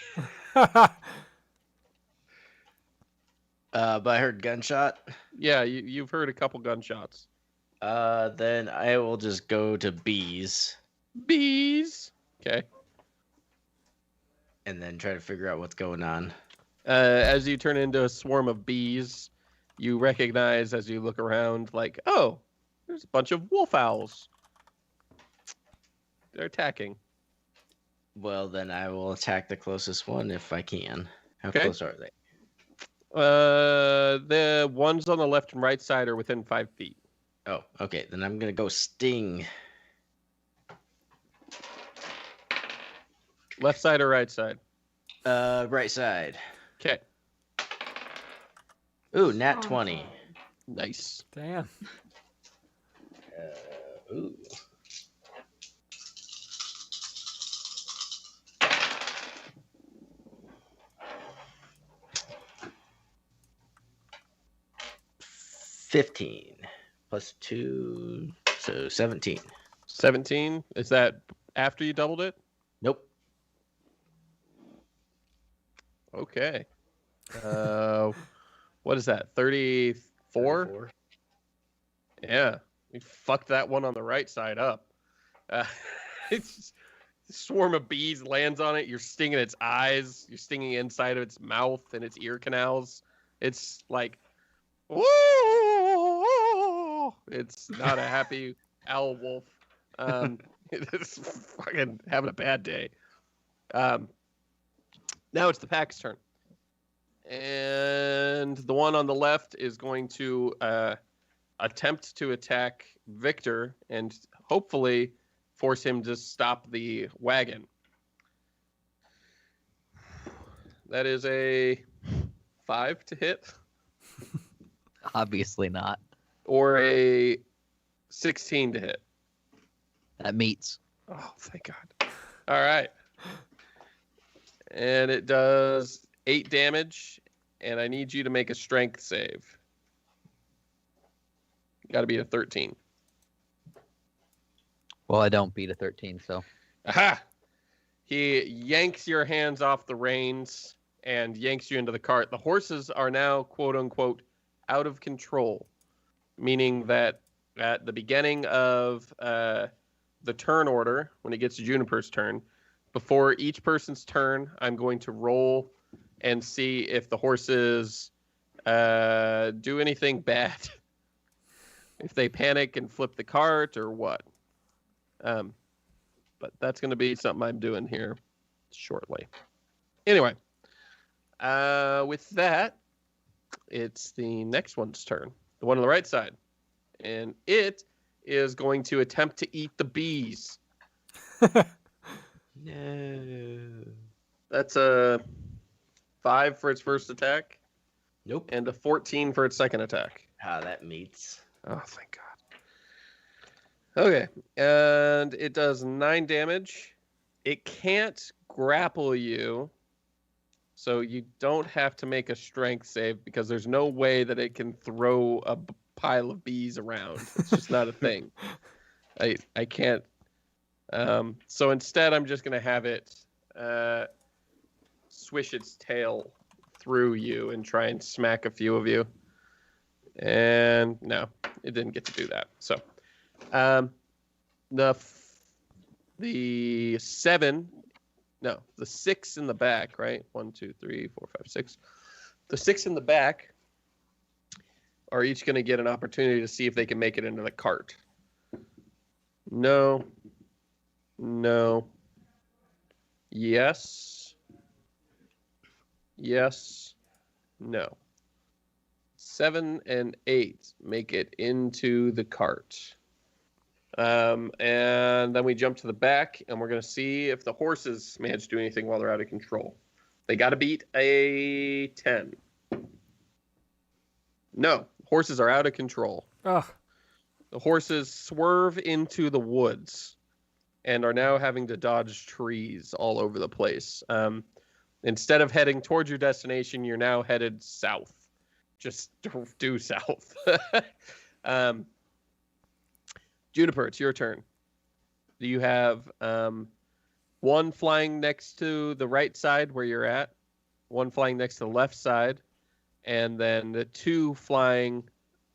But I heard gunshot. Yeah, you've heard a couple gunshots. Then I will just go to bees Bees. Okay. and then try to figure out what's going on. As you turn into a swarm of bees, you recognize as you look around, like, oh, there's a bunch of wolf owls. They're attacking. Well, then I will attack the closest one if I can. How Okay. close are they? The ones on the left and right side are within 5 feet. Oh, okay. Then I'm gonna go sting. Left side or right side? Right side. Okay. Ooh, nat 20. Nice. Damn. Ooh. $15 plus 2, so 17. 17. Is that after you doubled it? Nope. Okay. What is that? 34? Yeah. We fucked that one on the right side up. It's just, a swarm of bees lands on it. You're stinging its eyes. You're stinging inside of its mouth and its ear canals. It's like, whoa! It's not a happy owl wolf. It's fucking having a bad day. Now it's the pack's turn. And the one on the left is going to attempt to attack Victor and hopefully force him to stop the wagon. That is a 5 to hit Obviously not. or a 16 to hit. That meets. Oh, thank God. All right. And it does 8 damage, and I need you to make a strength save. Got to be a 13. Well, I don't beat a 13, so. Aha! He yanks your hands off the reins and yanks you into the cart. The horses are now, quote unquote, out of control, meaning that at the beginning of the turn order, when it gets to Juniper's turn, before each person's turn, I'm going to roll and see if the horses do anything bad. If they panic and flip the cart or what. But that's going to be something I'm doing here shortly. Anyway, with that, it's the next one's turn. The one on the right side. And it is going to attempt to eat the bees. No. That's a 5 for its first attack. Nope. And a 14 for its second attack. Ah, that meets. Oh, thank God. Okay. And it does 9 damage. It can't grapple you. So you don't have to make a strength save because there's no way that it can throw a pile of bees around. It's just not a thing. I can't. So instead, I'm just going to have it swish its tail through you and try and smack a few of you. And no, it didn't get to do that. So the 7, no, the 6 in the back, right? 1, 2, 3, 4, 5, 6. The 6 in the back are each going to get an opportunity to see if they can make it into the cart. No. No. Yes. Yes. No. 7 and 8 make it into the cart. And then we jump to the back, and we're going to see if the horses manage to do anything while they're out of control. They got to beat a 10. No, horses are out of control. Ugh. The horses swerve into the woods and are now having to dodge trees all over the place. Instead of heading towards your destination, you're now headed south. Just due south. Juniper, it's your turn. Do you have one flying next to the right side where you're at, one flying next to the left side, and then the 2 flying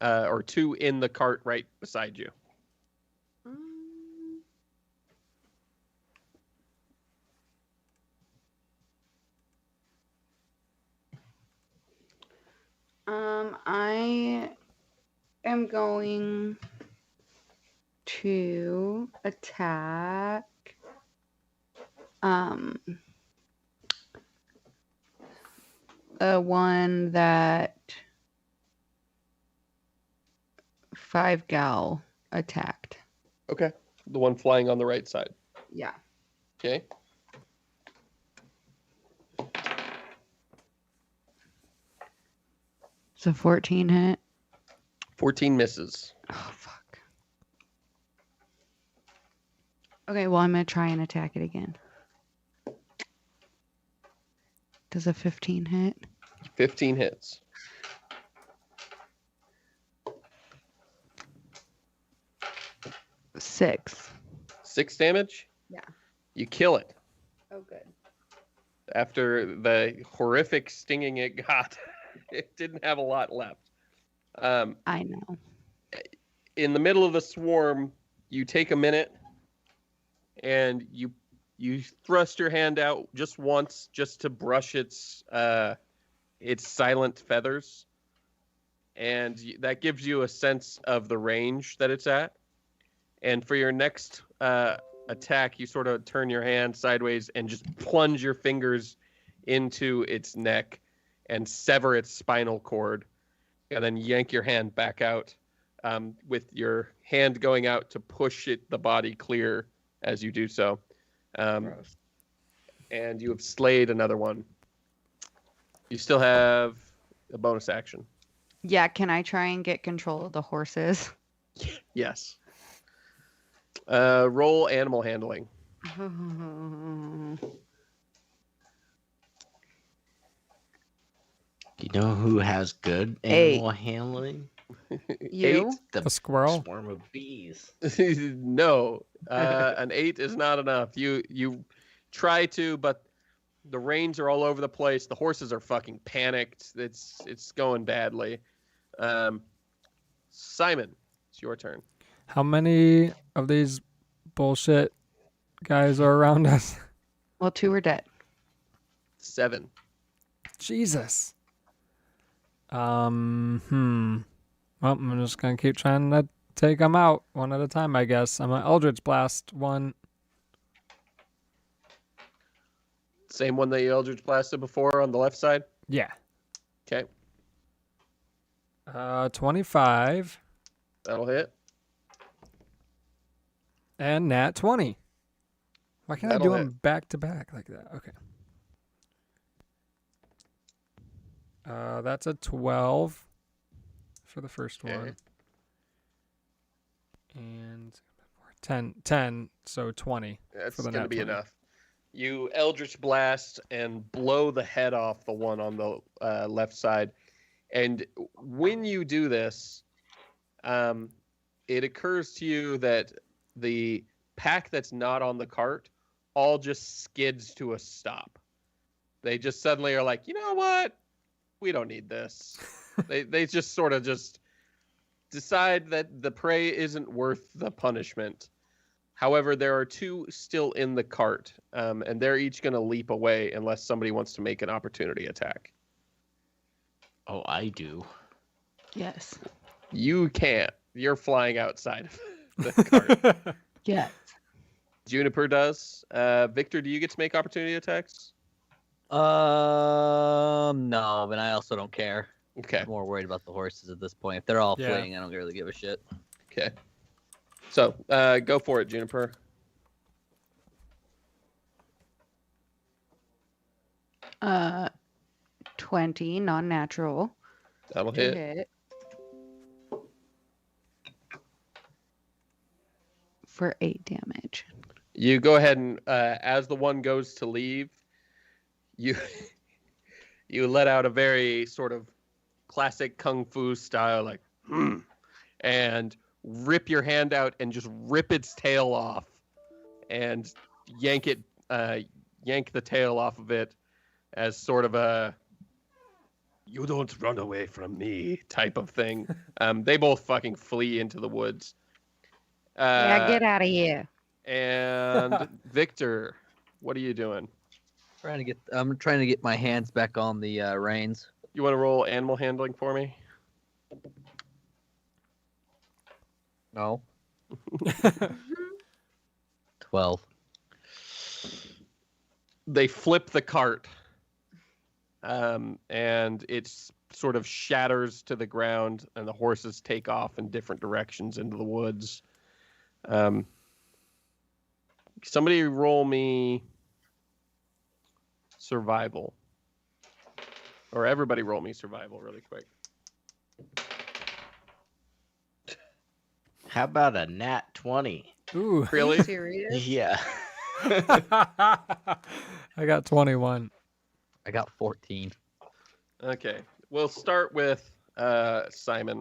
or 2 in the cart right beside you? I am going to attack the one that 5-gal attacked. Okay. The one flying on the right side. Yeah. Okay. So 14 hit. 14 misses. Oh, fuck. Okay, well, I'm going to try and attack it again. Does a 15 hit? 15 hits. Six. 6 damage? Yeah. You kill it. Oh, good. After the horrific stinging it got, it didn't have a lot left. I know. In the middle of the swarm, you take a minute and you thrust your hand out just once, just to brush its silent feathers, and that gives you a sense of the range that it's at. And for your next attack, you sort of turn your hand sideways and just plunge your fingers into its neck and sever its spinal cord, and then yank your hand back out, with your hand going out to push the body clear as you do so. And you have slayed another one. You still have a bonus action. Yeah, can I try and get control of the horses? Yes. Roll animal handling. Do you know who has good animal handling? You? A squirrel? Swarm of bees. 8? No. An 8 is not enough. You try to, but the reins are all over the place. The horses are fucking panicked. It's going badly. Simon, it's your turn. How many of these bullshit guys are around us? Well, 2 are dead. 7. Jesus. Well, I'm just gonna keep trying to take them out one at a time, I guess. I'm gonna Eldritch Blast one. Same one that you Eldritch Blasted before on the left side? Yeah. Okay. 25 That'll hit. and nat 20. Why can't I That'll do hit. them back to back like that? Okay. That's a 12 for the first Okay. one. And 10, so 20. That's For the going to nat be 20. enough. You Eldritch Blast and blow the head off the one on the left side. And when you do this, it occurs to you that the pack that's not on the cart all just skids to a stop. They just suddenly are like, you know what? We don't need this. they just sort of just decide that the prey isn't worth the punishment. However, there are 2 still in the cart, and they're each going to leap away unless somebody wants to make an opportunity attack. Oh, I do. Yes. You can't. You're flying outside of the cart. Yes. Juniper does. Victor, do you get to make opportunity attacks? No, but I also don't care. Okay. I'm more worried about the horses at this point. If they're all Yeah. fleeing, I don't really give a shit. Okay. So, go for it, Juniper. Uh, 20, non-natural. That'll To hit. hit. For 8 damage. You go ahead and, as the one goes to leave, you you let out a very sort of classic kung fu style, like, and rip your hand out and just rip its tail off, and yank the tail off of it as sort of a "you don't run away from me" type of thing. They both fucking flee into the woods. Yeah, get out of here. And Victor, what are you doing? I'm trying to get my hands back on the reins. You want to roll animal handling for me? No. 12. They flip the cart, and it sort of shatters to the ground, and the horses take off in different directions into the woods. Somebody roll me survival. Or everybody roll me survival really quick. How about a nat 20? Ooh. Are Really? you serious? Yeah. I got 21. I got 14. Okay. We'll start with Simon.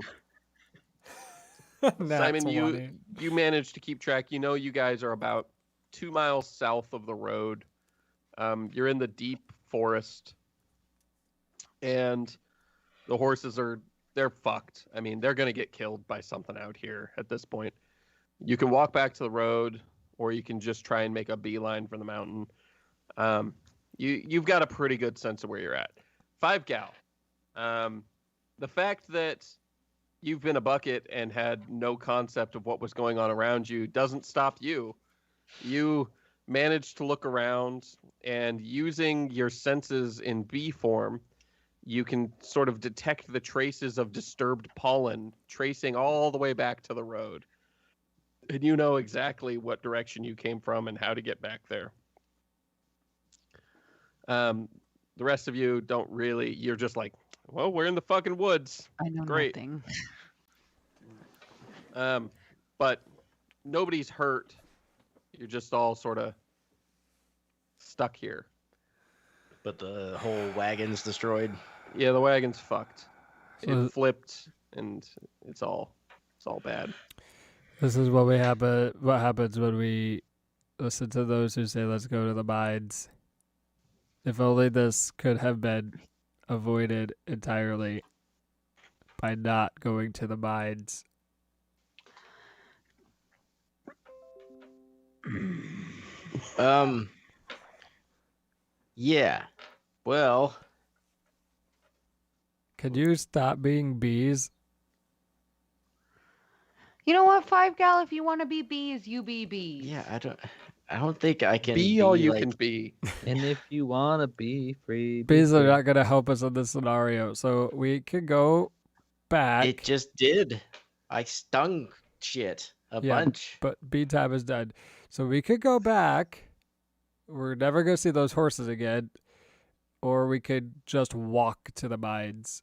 Nat Simon, 20. you managed to keep track. You know you guys are about 2 miles south of the road. You're in the deep forest. And the horses they're fucked. I mean, they're going to get killed by something out here at this point. You can walk back to the road, or you can just try and make a beeline for the mountain. You've got a pretty good sense of where you're at. 5 gal. The fact that you've been a bucket and had no concept of what was going on around you doesn't stop you. You managed to look around, and using your senses in bee form, you can sort of detect the traces of disturbed pollen tracing all the way back to the road. And you know exactly what direction you came from and how to get back there. The rest of you don't really, you're just like, well, we're in the fucking woods. I know Great. nothing. But nobody's hurt. You're just all sort of stuck here. But the whole wagon's destroyed. Yeah, the wagon's fucked. So It flipped, and it's all bad. This is what happens when we listen to those who say, let's go to the mines. If only this could have been avoided entirely by not going to the mines. Yeah. Well, Can you stop being bees? You know what, 5 gal? If you want to be bees, you be bees. yeah, I don't think I can Be all you like, can be. And if you want to be free, be Bees are free. not going to help us in this scenario. So we could go back. It just did. I stung shit a Yeah, bunch. But bee time is done. So we could go back. We're never going to see those horses again. Or we could just walk to the mines.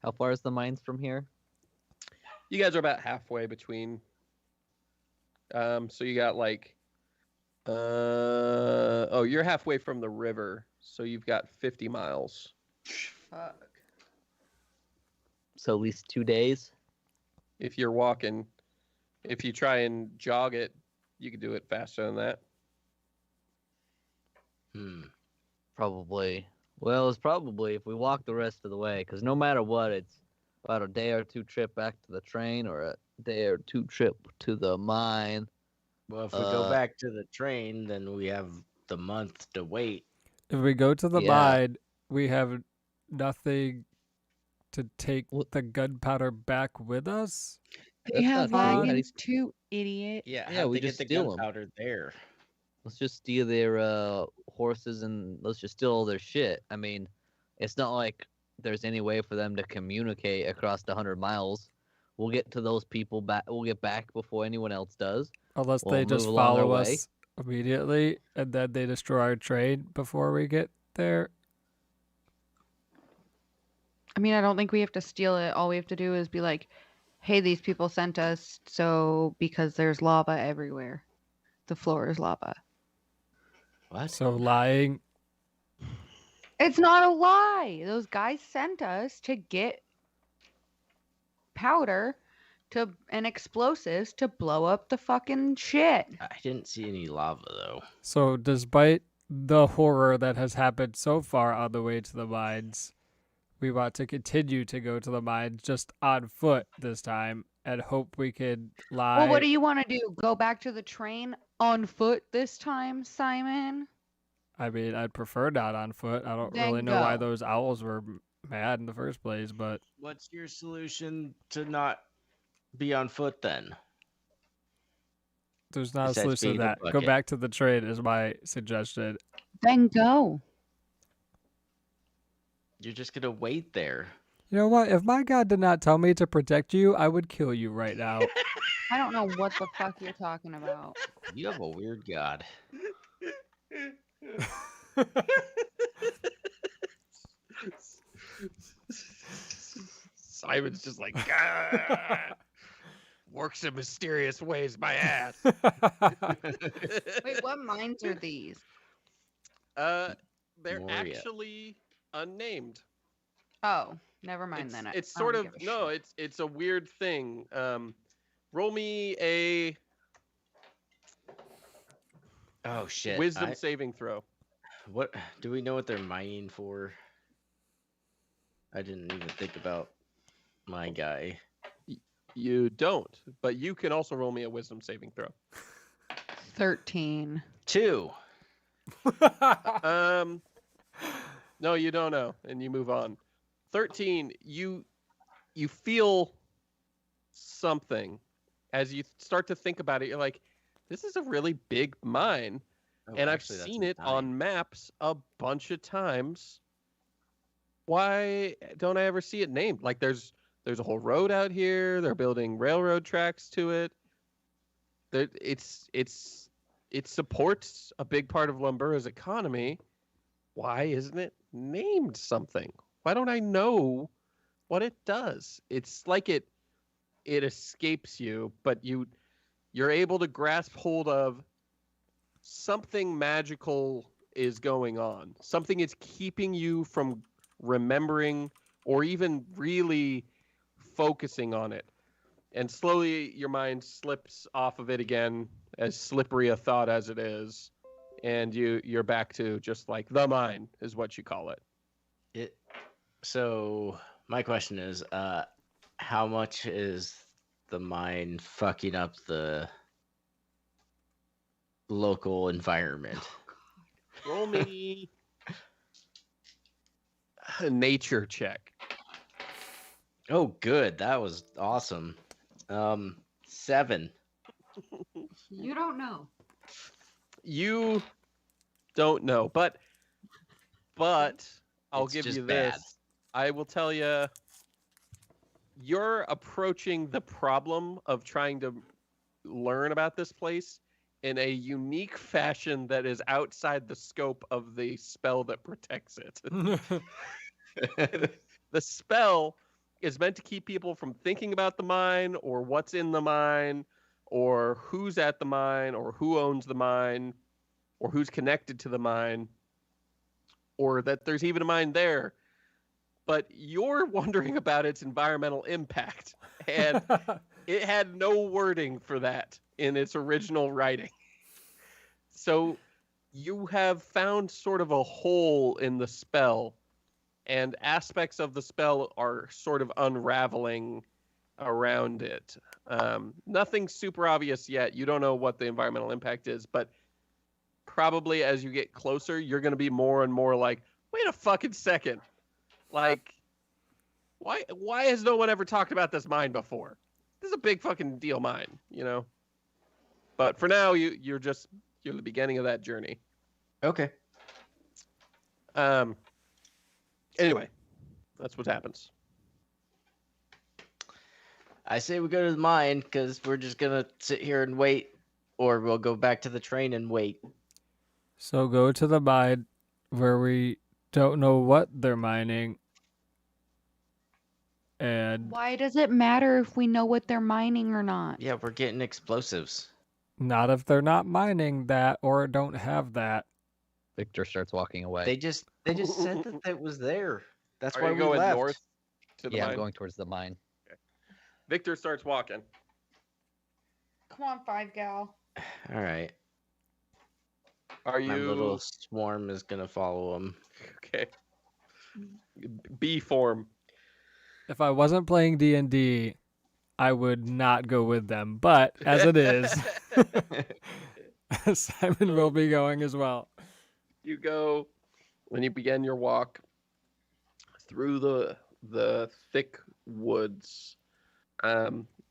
How far is the mines from here? You guys are about halfway between. So you got like, you're halfway from the river, so you've got 50 miles. Fuck. So at least 2 days. If you're walking. If you try and jog it, you could do it faster than that. Probably. Well, it's probably if we walk the rest of the way, because no matter what, it's about a day or two trip back to the train or a day or two trip to the mine. Well, if we go back to the train, then we have the month to wait. If we go to the Yeah. mine, we have nothing to take What- the gunpowder back with us. They That's have not true. wagons too, idiot. Yeah, Yeah, how'd we they just get the steal 'em. gunpowder there. Let's just steal their horses and let's just steal all their shit. I mean, it's not like there's any way for them to communicate across the 100 miles. We'll get to those people back. We'll get back before anyone else does. Unless We'll they just move along our follow way. us immediately and then they destroy our train before we get there. I mean, I don't think we have to steal it. All we have to do is be like, hey, these people sent us, so because there's lava everywhere. The floor is lava. What? So lying. It's not a lie. Those guys sent us to get powder and explosives to blow up the fucking shit. I didn't see any lava though. So despite the horror that has happened so far on the way to the mines, we want to continue to go to the mines just on foot this time and hope we can lie. Well, what do you want to do? Go back to the train on foot this time, Simon? I mean, I'd prefer not on foot. I don't Then really know why go. those owls were mad in the first place, but What's your solution to not be on foot then? there's not a Besides solution to being a that. Go bucket. back to the train is my suggestion. Then go. You're just gonna wait there. You know what? If my God did not tell me to protect you, I would kill you right now. I don't know what the fuck you're talking about. You have a weird god. Simon's just like, "Gah! Works in mysterious ways, my ass." Wait, what mines are these? They're Moria. actually unnamed. Oh, never mind It's, then. it's I don't sort of give a no, shit. it's a weird thing. Roll me a Oh shit. wisdom saving throw. What do we know what they're mining for? I didn't even think about my guy. You don't, but you can also roll me a wisdom saving throw. 13. 2. No, you don't know, and you move on. 13, you feel something as you start to think about it. You're like, this is a really big mine, Oh, and I've actually, that's seen a it 9. on maps a bunch of times. Why don't I ever see it named? Like there's a whole road out here. They're building railroad tracks to it. It supports a big part of Lumbura's economy. Why isn't it named something? Why don't I know what it does? It's like it escapes you, but you're able to grasp hold of something magical is going on. Something is keeping you from remembering or even really focusing on it. And slowly your mind slips off of it again, as slippery a thought as it is. And you're back to just like the mine is what you call it. So my question is, how much is the mine fucking up the local environment? Roll me a nature check. Oh, good. That was awesome. 7. You don't know. You don't know, but I'll It's give just you bad. this. I will tell you, you're approaching the problem of trying to learn about this place in a unique fashion that is outside the scope of the spell that protects it. The spell is meant to keep people from thinking about the mine or what's in the mine or who's at the mine or who owns the mine or who's connected to the mine or that there's even a mine there. But you're wondering about its environmental impact, and it had no wording for that in its original writing. So you have found sort of a hole in the spell, and aspects of the spell are sort of unraveling around it. Nothing super obvious yet. You don't know what the environmental impact is, but probably as you get closer, you're going to be more and more like, wait a fucking second. Like, why has no one ever talked about this mine before? This is a big fucking deal mine, you know? But for now, you're the beginning of that journey. Okay. Anyway, that's what happens. I say we go to the mine because we're just gonna sit here and wait, or we'll go back to the train and wait. So go to the mine where we don't know what they're mining. And Why does it matter if we know what they're mining or not? Yeah, we're getting explosives. not if they're not mining that or don't have that. Victor starts walking away. They just said that that was there. That's Are why you we going left. north to the yeah, mine? I'm going towards the mine. Victor starts walking. Come on, 5 gal. All right. Are My you little swarm is gonna follow him. okay? B form. If I wasn't playing D&D, I would not go with them. But as it is, Simon will be going as well. You go when you begin your walk through the thick woods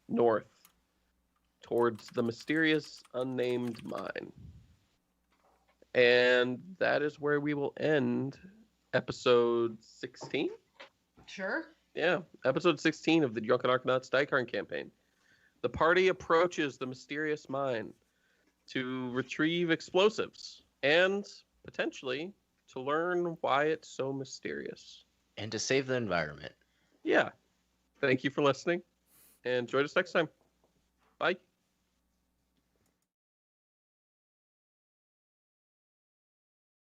north towards the mysterious unnamed mine. And that is where we will end episode 16. Sure. Yeah, episode 16 of the Drunken Arcanauts Dycairn campaign. The party approaches the mysterious mine to retrieve explosives and potentially to learn why it's so mysterious. And to save the environment. Yeah. Thank you for listening and join us next time. Bye.